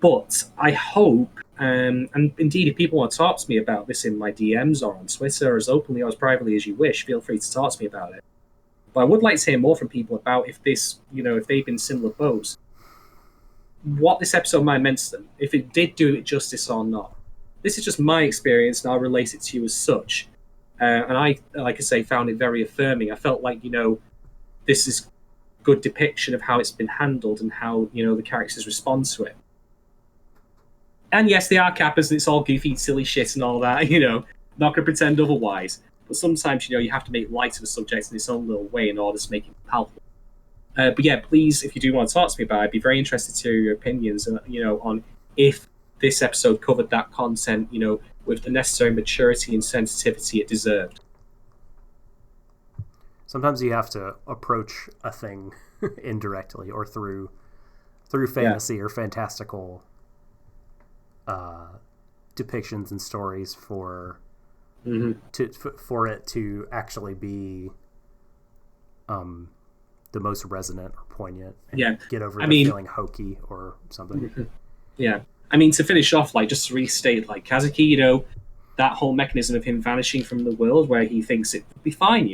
But I hope, and indeed, if people want to talk to me about this in my DMs or on Twitter, as openly or as privately as you wish, feel free to talk to me about it. But I would like to hear more from people about if this, if they've been similar boats, what this episode might have meant to them, if it did do it justice or not. This is just my experience, and I'll relate it to you as such. And I, like I say, found it very affirming. I felt like, this is good depiction of how it's been handled and how, the characters respond to it. And yes, they are Kappas, and it's all goofy, silly shit and all that, not going to pretend otherwise. But sometimes, you have to make light of the subject in its own little way in order to make it palpable. But yeah, please, if you do want to talk to me about it, I'd be very interested to hear your opinions, on if this episode covered that content, with the necessary maturity and sensitivity it deserved. Sometimes you have to approach a thing indirectly or through fantasy or fantastical depictions and stories for it to actually be the most resonant or poignant, and get over feeling hokey or something. Yeah. I mean, to finish off, just to restate, Kazuki, that whole mechanism of him vanishing from the world where he thinks it would be fine,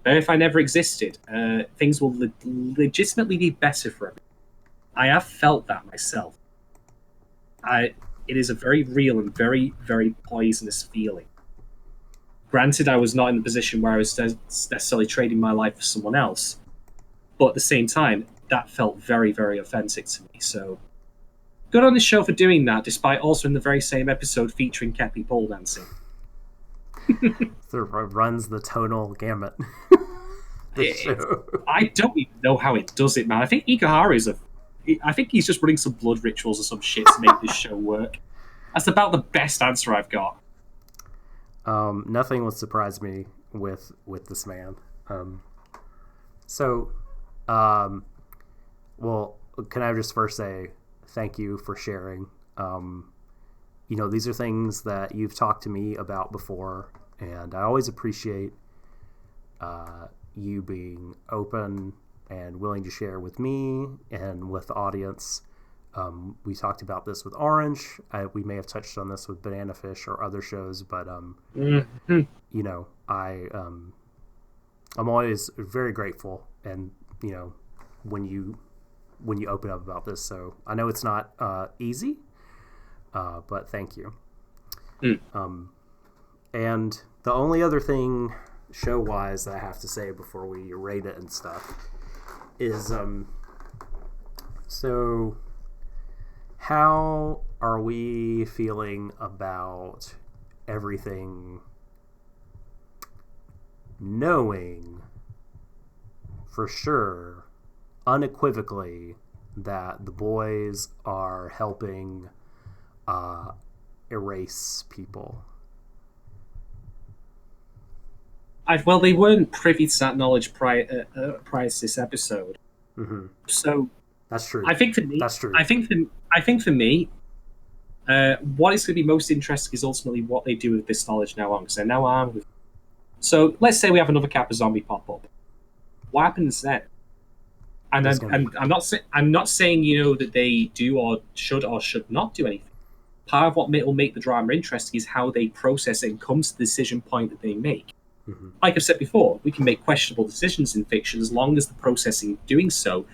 Better if I never existed. Things will legitimately be better for him. I have felt that myself. It is a very real and very, very poisonous feeling. Granted, I was not in the position where I was necessarily trading my life for someone else, but at the same time, that felt very, very authentic to me, so good on this show for doing that, despite also in the very same episode featuring Kepi pole dancing. Runs the tonal gamut. I don't even know how it does it, man. I think Ikuhara I think he's just running some blood rituals or some shit to make this show work. That's about the best answer I've got. Nothing would surprise me with this man. Well, can I just first say thank you for sharing. These are things that you've talked to me about before, and I always appreciate you being open and willing to share with me and with the audience. We talked about this with Orange. We may have touched on this with Banana Fish or other shows, but I'm always very grateful, and when you open up about this. So I know it's not easy, but thank you. And the only other thing show-wise that I have to say before we rate it and stuff is so How are we feeling about everything knowing for sure, unequivocally, that the boys are helping erase people? Well, they weren't privy to that knowledge prior to this episode. Mm-hmm. So that's true. I think for me, that's true. I think for me, what is going to be most interesting is ultimately what they do with this knowledge now on, because they're now armed with. So let's say we have another Kappa zombie pop up. What happens then? And I'm not saying that they do or should not do anything. Part of what will make the drama interesting is how they process it and come to the decision point that they make. Mm-hmm. Like I've said before, we can make questionable decisions in fiction as long as the processing of doing so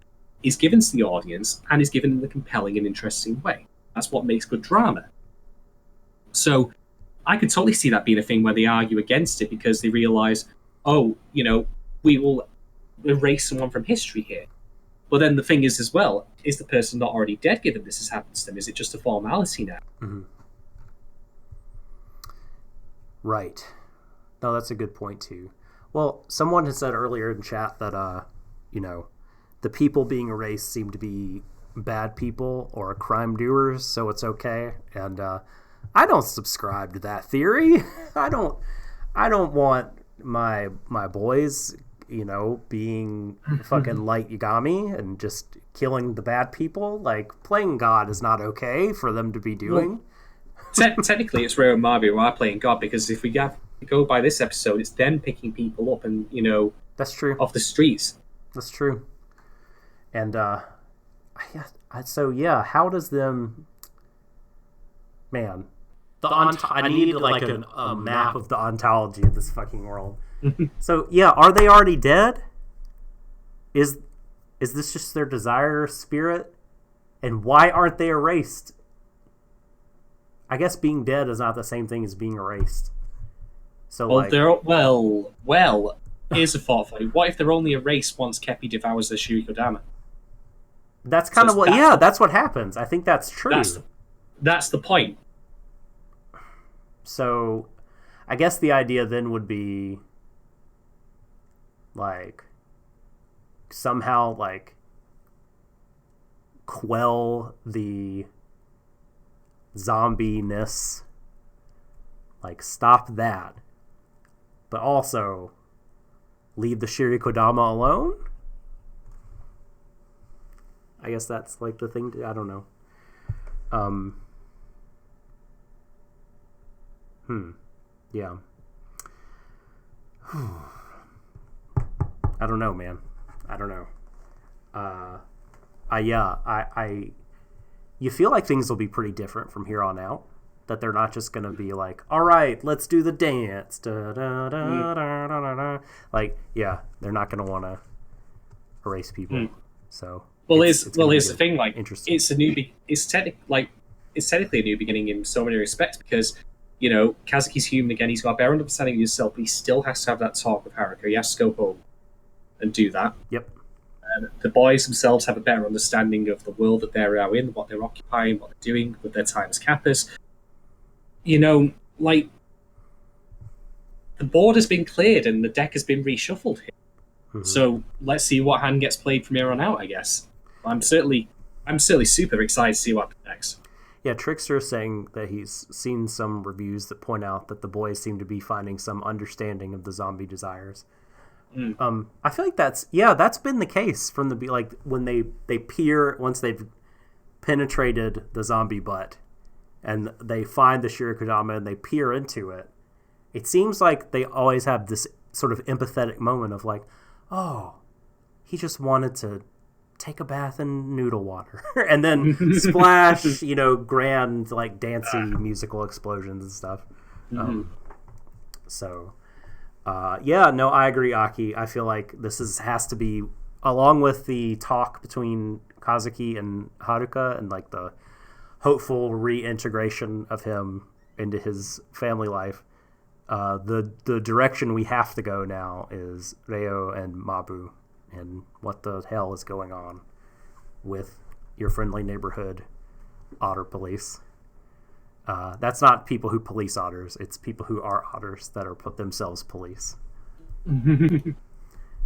is given to the audience and is given in a compelling and interesting way. That's what makes good drama. So I could totally see that being a thing where they argue against it because they realise, we will erase someone from history here. But then the thing is as well, is the person not already dead given this has happened to them? Is it just a formality now? Mm-hmm. Right. No, that's a good point too. Well, someone had said earlier in chat that, the people being erased seem to be bad people or crime doers, so it's okay. And I don't subscribe to that theory. I don't want my boys, being fucking light Yagami and just killing the bad people. Like, playing God is not okay for them to be doing. Well, technically, it's Reo and Mabu who are playing God, because if we go by this episode, it's them picking people up and, that's true, off the streets. That's true. And so yeah, how does them? Man, I need like a map of the ontology of this fucking world. So yeah, are they already dead? Is this just their desire spirit? And why aren't they erased? I guess being dead is not the same thing as being erased. So here's a thought for you. What if they're only erased once Kepi devours the Shurikodama? That's kind of that's what happens. I think that's true. That's the point. So I guess the idea then would be like somehow like quell the zombie-ness, like stop that, but also leave the Shurikodama alone. I guess that's like the thing. I don't know. Yeah. I don't know, man. I don't know. You feel like things will be pretty different from here on out. That they're not just going to be like, all right, let's do the dance. Da, da, da, da, da, da. Like, yeah, they're not going to want to erase people. So, here's the thing. Like, interesting. It's technically a new beginning in so many respects, because Kazuki's human again. He's got a better understanding of himself, but he still has to have that talk with Haruka. He has to go home and do that. Yep. The boys themselves have a better understanding of the world that they're now in, what they're occupying, what they're doing with their time as Kappas. Like, the board has been cleared and the deck has been reshuffled here. Mm-hmm. So let's see what hand gets played from here on out, I guess. I'm certainly super excited to see what happens next. Yeah, Trickster is saying that he's seen some reviews that point out that the boys seem to be finding some understanding of the zombie desires. I feel like that's been the case from when they peer, once they've penetrated the zombie butt and they find the Shurikodama and they peer into it. It seems like they always have this sort of empathetic moment of like, oh, he just wanted to take a bath in noodle water and then splash, grand like dancey musical explosions and stuff. I agree, Aki. I feel like this has to be, along with the talk between Kazuki and Haruka and like the hopeful reintegration of him into his family life, the direction we have to go now is Reo and Mabu and what the hell is going on with your friendly neighborhood otter police. That's not people who police otters. It's people who are otters that are put themselves police.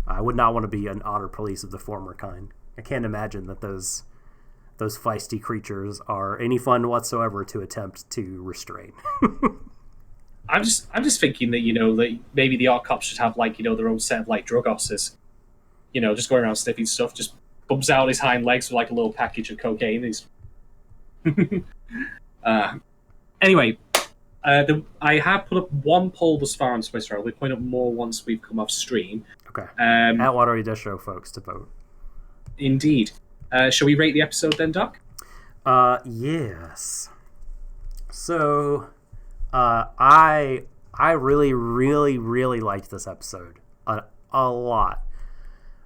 I would not want to be an otter police of the former kind. I can't imagine that those feisty creatures are any fun whatsoever to attempt to restrain. I'm just thinking that, that maybe the art cops should have, their own set of, drug officers. Just going around sniffing stuff, just bumps out his hind legs with, a little package of cocaine. He's... Anyway, I have put up one poll thus far on Twitter. I'll be putting up more once we've come off stream. Okay. At Warui Deshou, folks, to vote. Indeed. Shall we rate the episode then, Doc? Yes. So, I really, really, really liked this episode a lot.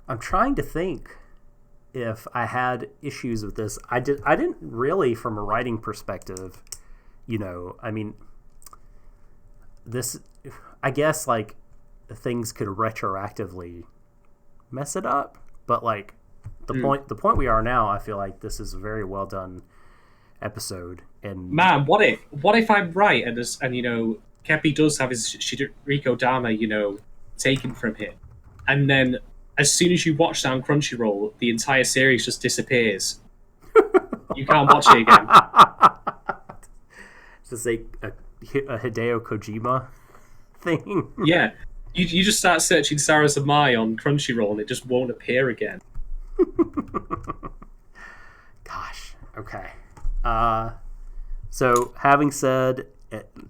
I'm trying to think if I had issues with this. I didn't really, from a writing perspective. This, I guess, things could retroactively mess it up, but the point we are now, I feel like this is a very well done episode. And man, what if I'm right and Kepi does have his Shiriko Dama, taken from him, and then as soon as you watch that on Crunchyroll, the entire series just disappears. You can't watch it again. It's like a Hideo Kojima thing. Yeah. You just start searching Sarazanmai on Crunchyroll and it just won't appear again. Gosh. Okay. So, having said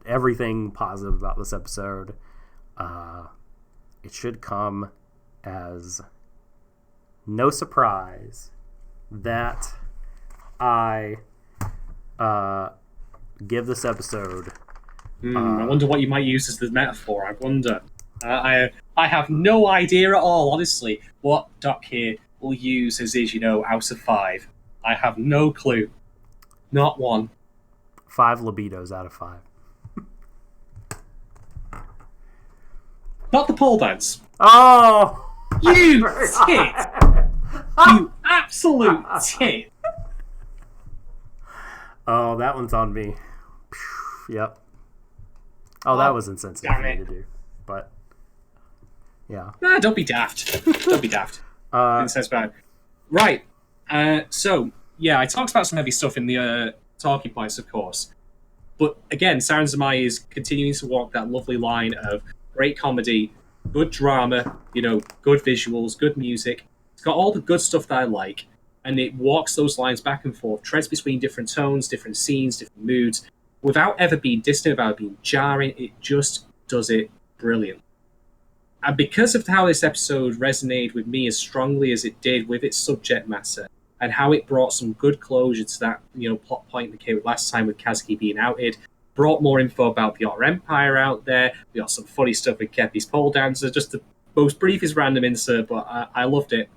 everything positive about this episode, it should come as no surprise that I give this episode. I wonder what you might use as the metaphor. I wonder. I have no idea at all, honestly, what Doc here will use as his, out of 5. I have no clue. Not one. 5 libidos out of 5. Not the pole dance. Oh! You tit! You absolute tit! Oh, that one's on me. Yep. Oh, that was insensitive for me to do. But, yeah. Nah, don't be daft. Don't be daft. Incense bad. Right. So, yeah, I talked about some heavy stuff in the talking points, of course. But, again, Sarazanmai is continuing to walk that lovely line of great comedy, good drama, good visuals, good music. It's got all the good stuff that I like. And it walks those lines back and forth, treads between different tones, different scenes, different moods, without ever being distant, without being jarring. It just does it brilliant. And because of how this episode resonated with me as strongly as it did with its subject matter, and how it brought some good closure to that, plot point that came last time with Kazuki being outed, brought more info about the Otter Empire out there, we got some funny stuff with Kepi's pole dancer, just the most briefest random insert, but I loved it.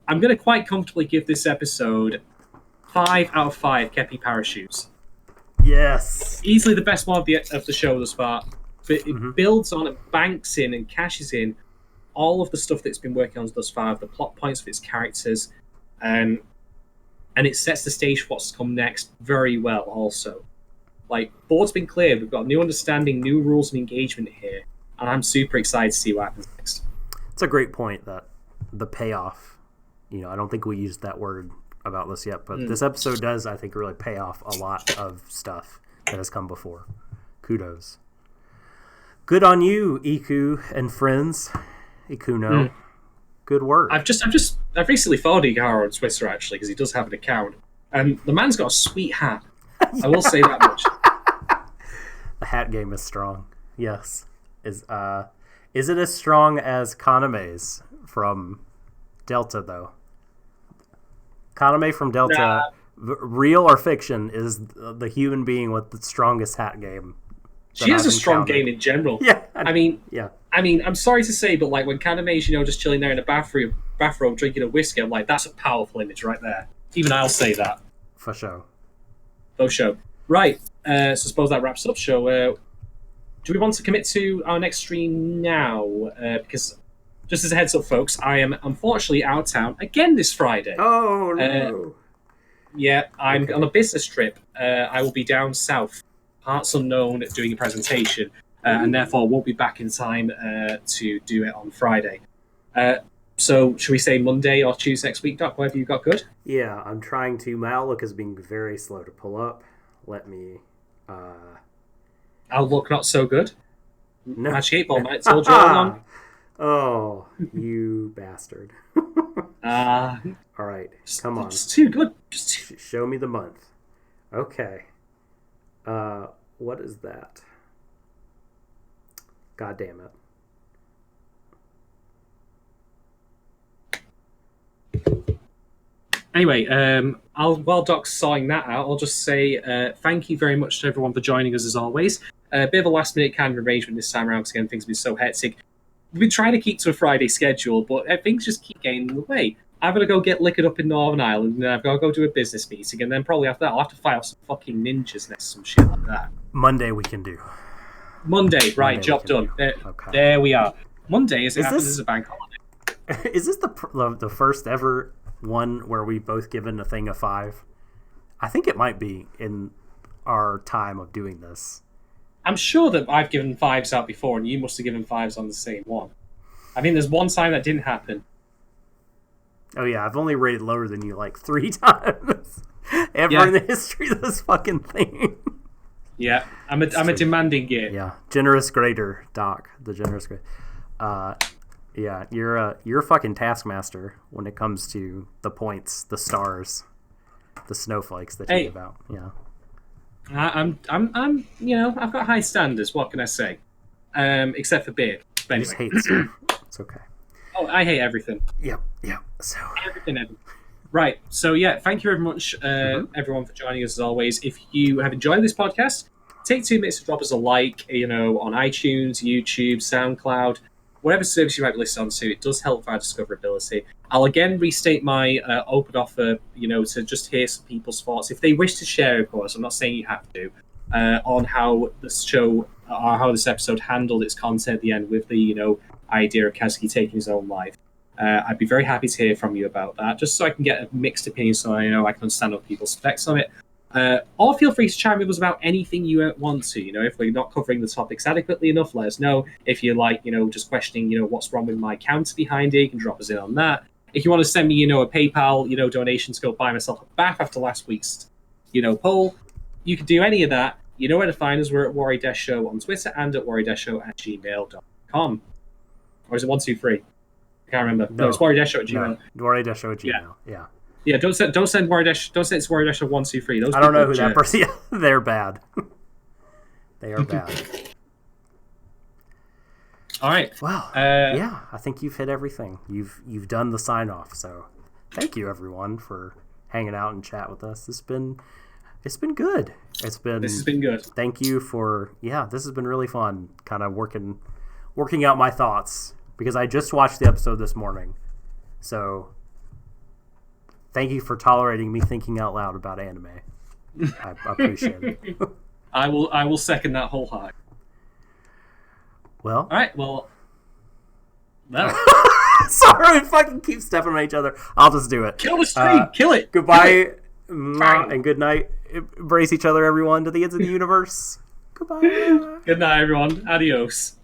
I'm going to quite comfortably give this episode 5 out of 5 Kepi parachutes. Yes. Easily the best one of the show thus far. But it builds on and banks in and cashes in all of the stuff that it's been working on thus far, the plot points of its characters, and it sets the stage for what's to come next very well also. Board's been cleared, we've got new understanding, new rules of engagement here, and I'm super excited to see what happens next. It's a great point that the payoff, I don't think we used that word about this yet, but this episode does, I think, really pay off a lot of stuff that has come before. Kudos. Good on you, Iku and friends. Ikuno. Good work. I've recently followed Ikuhara on Twitter, actually, because he does have an account. And the man's got a sweet hat. I will say that much. The hat game is strong. Yes. Is it as strong as Kaname's from Delta, though? Kaname from Delta, real or fiction, is the human being with the strongest hat game. She has a strong game in general. Yeah. Yeah. I'm sorry to say, but when Kaname's, just chilling there in a bathrobe drinking a whiskey, I'm like, that's a powerful image right there. Even I'll say that. For sure. Right. So I suppose that wraps up show. Do we want to commit to our next stream now? Because, just as a heads up, folks, I am unfortunately out of town again this Friday. Oh, no. Yeah, I'm on a business trip. I will be down south, parts unknown, doing a presentation, and therefore won't be back in time to do it on Friday. So, should we say Monday or Tuesday next week, Doc? Whatever you got good? Yeah, I'm trying to. My Outlook is being very slow to pull up. Let me. Outlook not so good. No. Magic 8 Ball might told you on. Oh, you bastard. All right, come on. Just too good. Show me the month. Okay. What is that? God damn it. Anyway, while Doc's sorting that out, I'll just say thank you very much to everyone for joining us as always. A bit of a last minute kind of arrangement this time around because again things have been so hectic. We've been trying to keep to a Friday schedule, but things just keep getting in the way. I'm going to go get liquored up in Northern Ireland, and then I've got to go do a business meeting, and then probably after that I'll have to file some fucking ninjas next, some shit like that. Monday we can do. Monday, right, job done. There we are. Monday, as it happens, is a bank holiday. Is this the first ever one where we've both given a thing a 5? I think it might be in our time of doing this. I'm sure that I've given 5s out before, and you must have given 5s on the same one. I mean, there's one time that didn't happen. Oh yeah, I've only rated lower than you like 3 times ever in the history of this fucking thing. Yeah, I'm a demanding git. Yeah, generous grader, Doc, the generous grader. Yeah, you're a fucking taskmaster when it comes to the points, the stars, the snowflakes that you give out. Yeah, I'm I've got high standards. What can I say? Except for beer. But anyway. You just hate stuff. It's okay. Oh, I hate everything. Yeah. So everything. Right. So yeah, thank you very much, everyone, for joining us as always. If you have enjoyed this podcast, take 2 minutes to drop us a like. On iTunes, YouTube, SoundCloud, whatever service you might be listening to. It does help with our discoverability. I'll again restate my open offer. To just hear some people's thoughts if they wish to share. Of course, I'm not saying you have to. On how this show or how this episode handled its content at the end with the idea of Kazuki taking his own life. I'd be very happy to hear from you about that, just so I can get a mixed opinion, so I know I can understand other people's effects on it. Or feel free to chat with us about anything you want to. If we're not covering the topics adequately enough, let us know. If you like, just questioning, what's wrong with my counter behind it, you can drop us in on that. If you want to send me, a PayPal, donation to go buy myself a bath after last week's, poll, you can do any of that. You know where to find us. We're at Warui Deshou on Twitter and at warui-deshow@gmail.com. Or is it 123? I can't remember. No, it's Warui Deshou at Gmail. Warui Deshou at Gmail. Yeah. Yeah, don't send Warui Deshou. Don't send it's Warui Deshou 123. I don't know who that person is. They're bad. They are bad. All right. Well, yeah, I think you've hit everything. You've done the sign off. So, thank you everyone for hanging out and chat with us. It's been good. This has been good. Thank you for this has been really fun. Kind of working out my thoughts because I just watched the episode this morning. So thank you for tolerating me thinking out loud about anime. I appreciate it. I will second that wholeheartedly. Well, all right. Well, no. Sorry, we fucking keep stepping on each other. I'll just do it. Kill the stream. Kill it. Goodbye. And good night. Embrace each other, everyone, to the ends of the universe. Goodbye. Good night, everyone. Adios.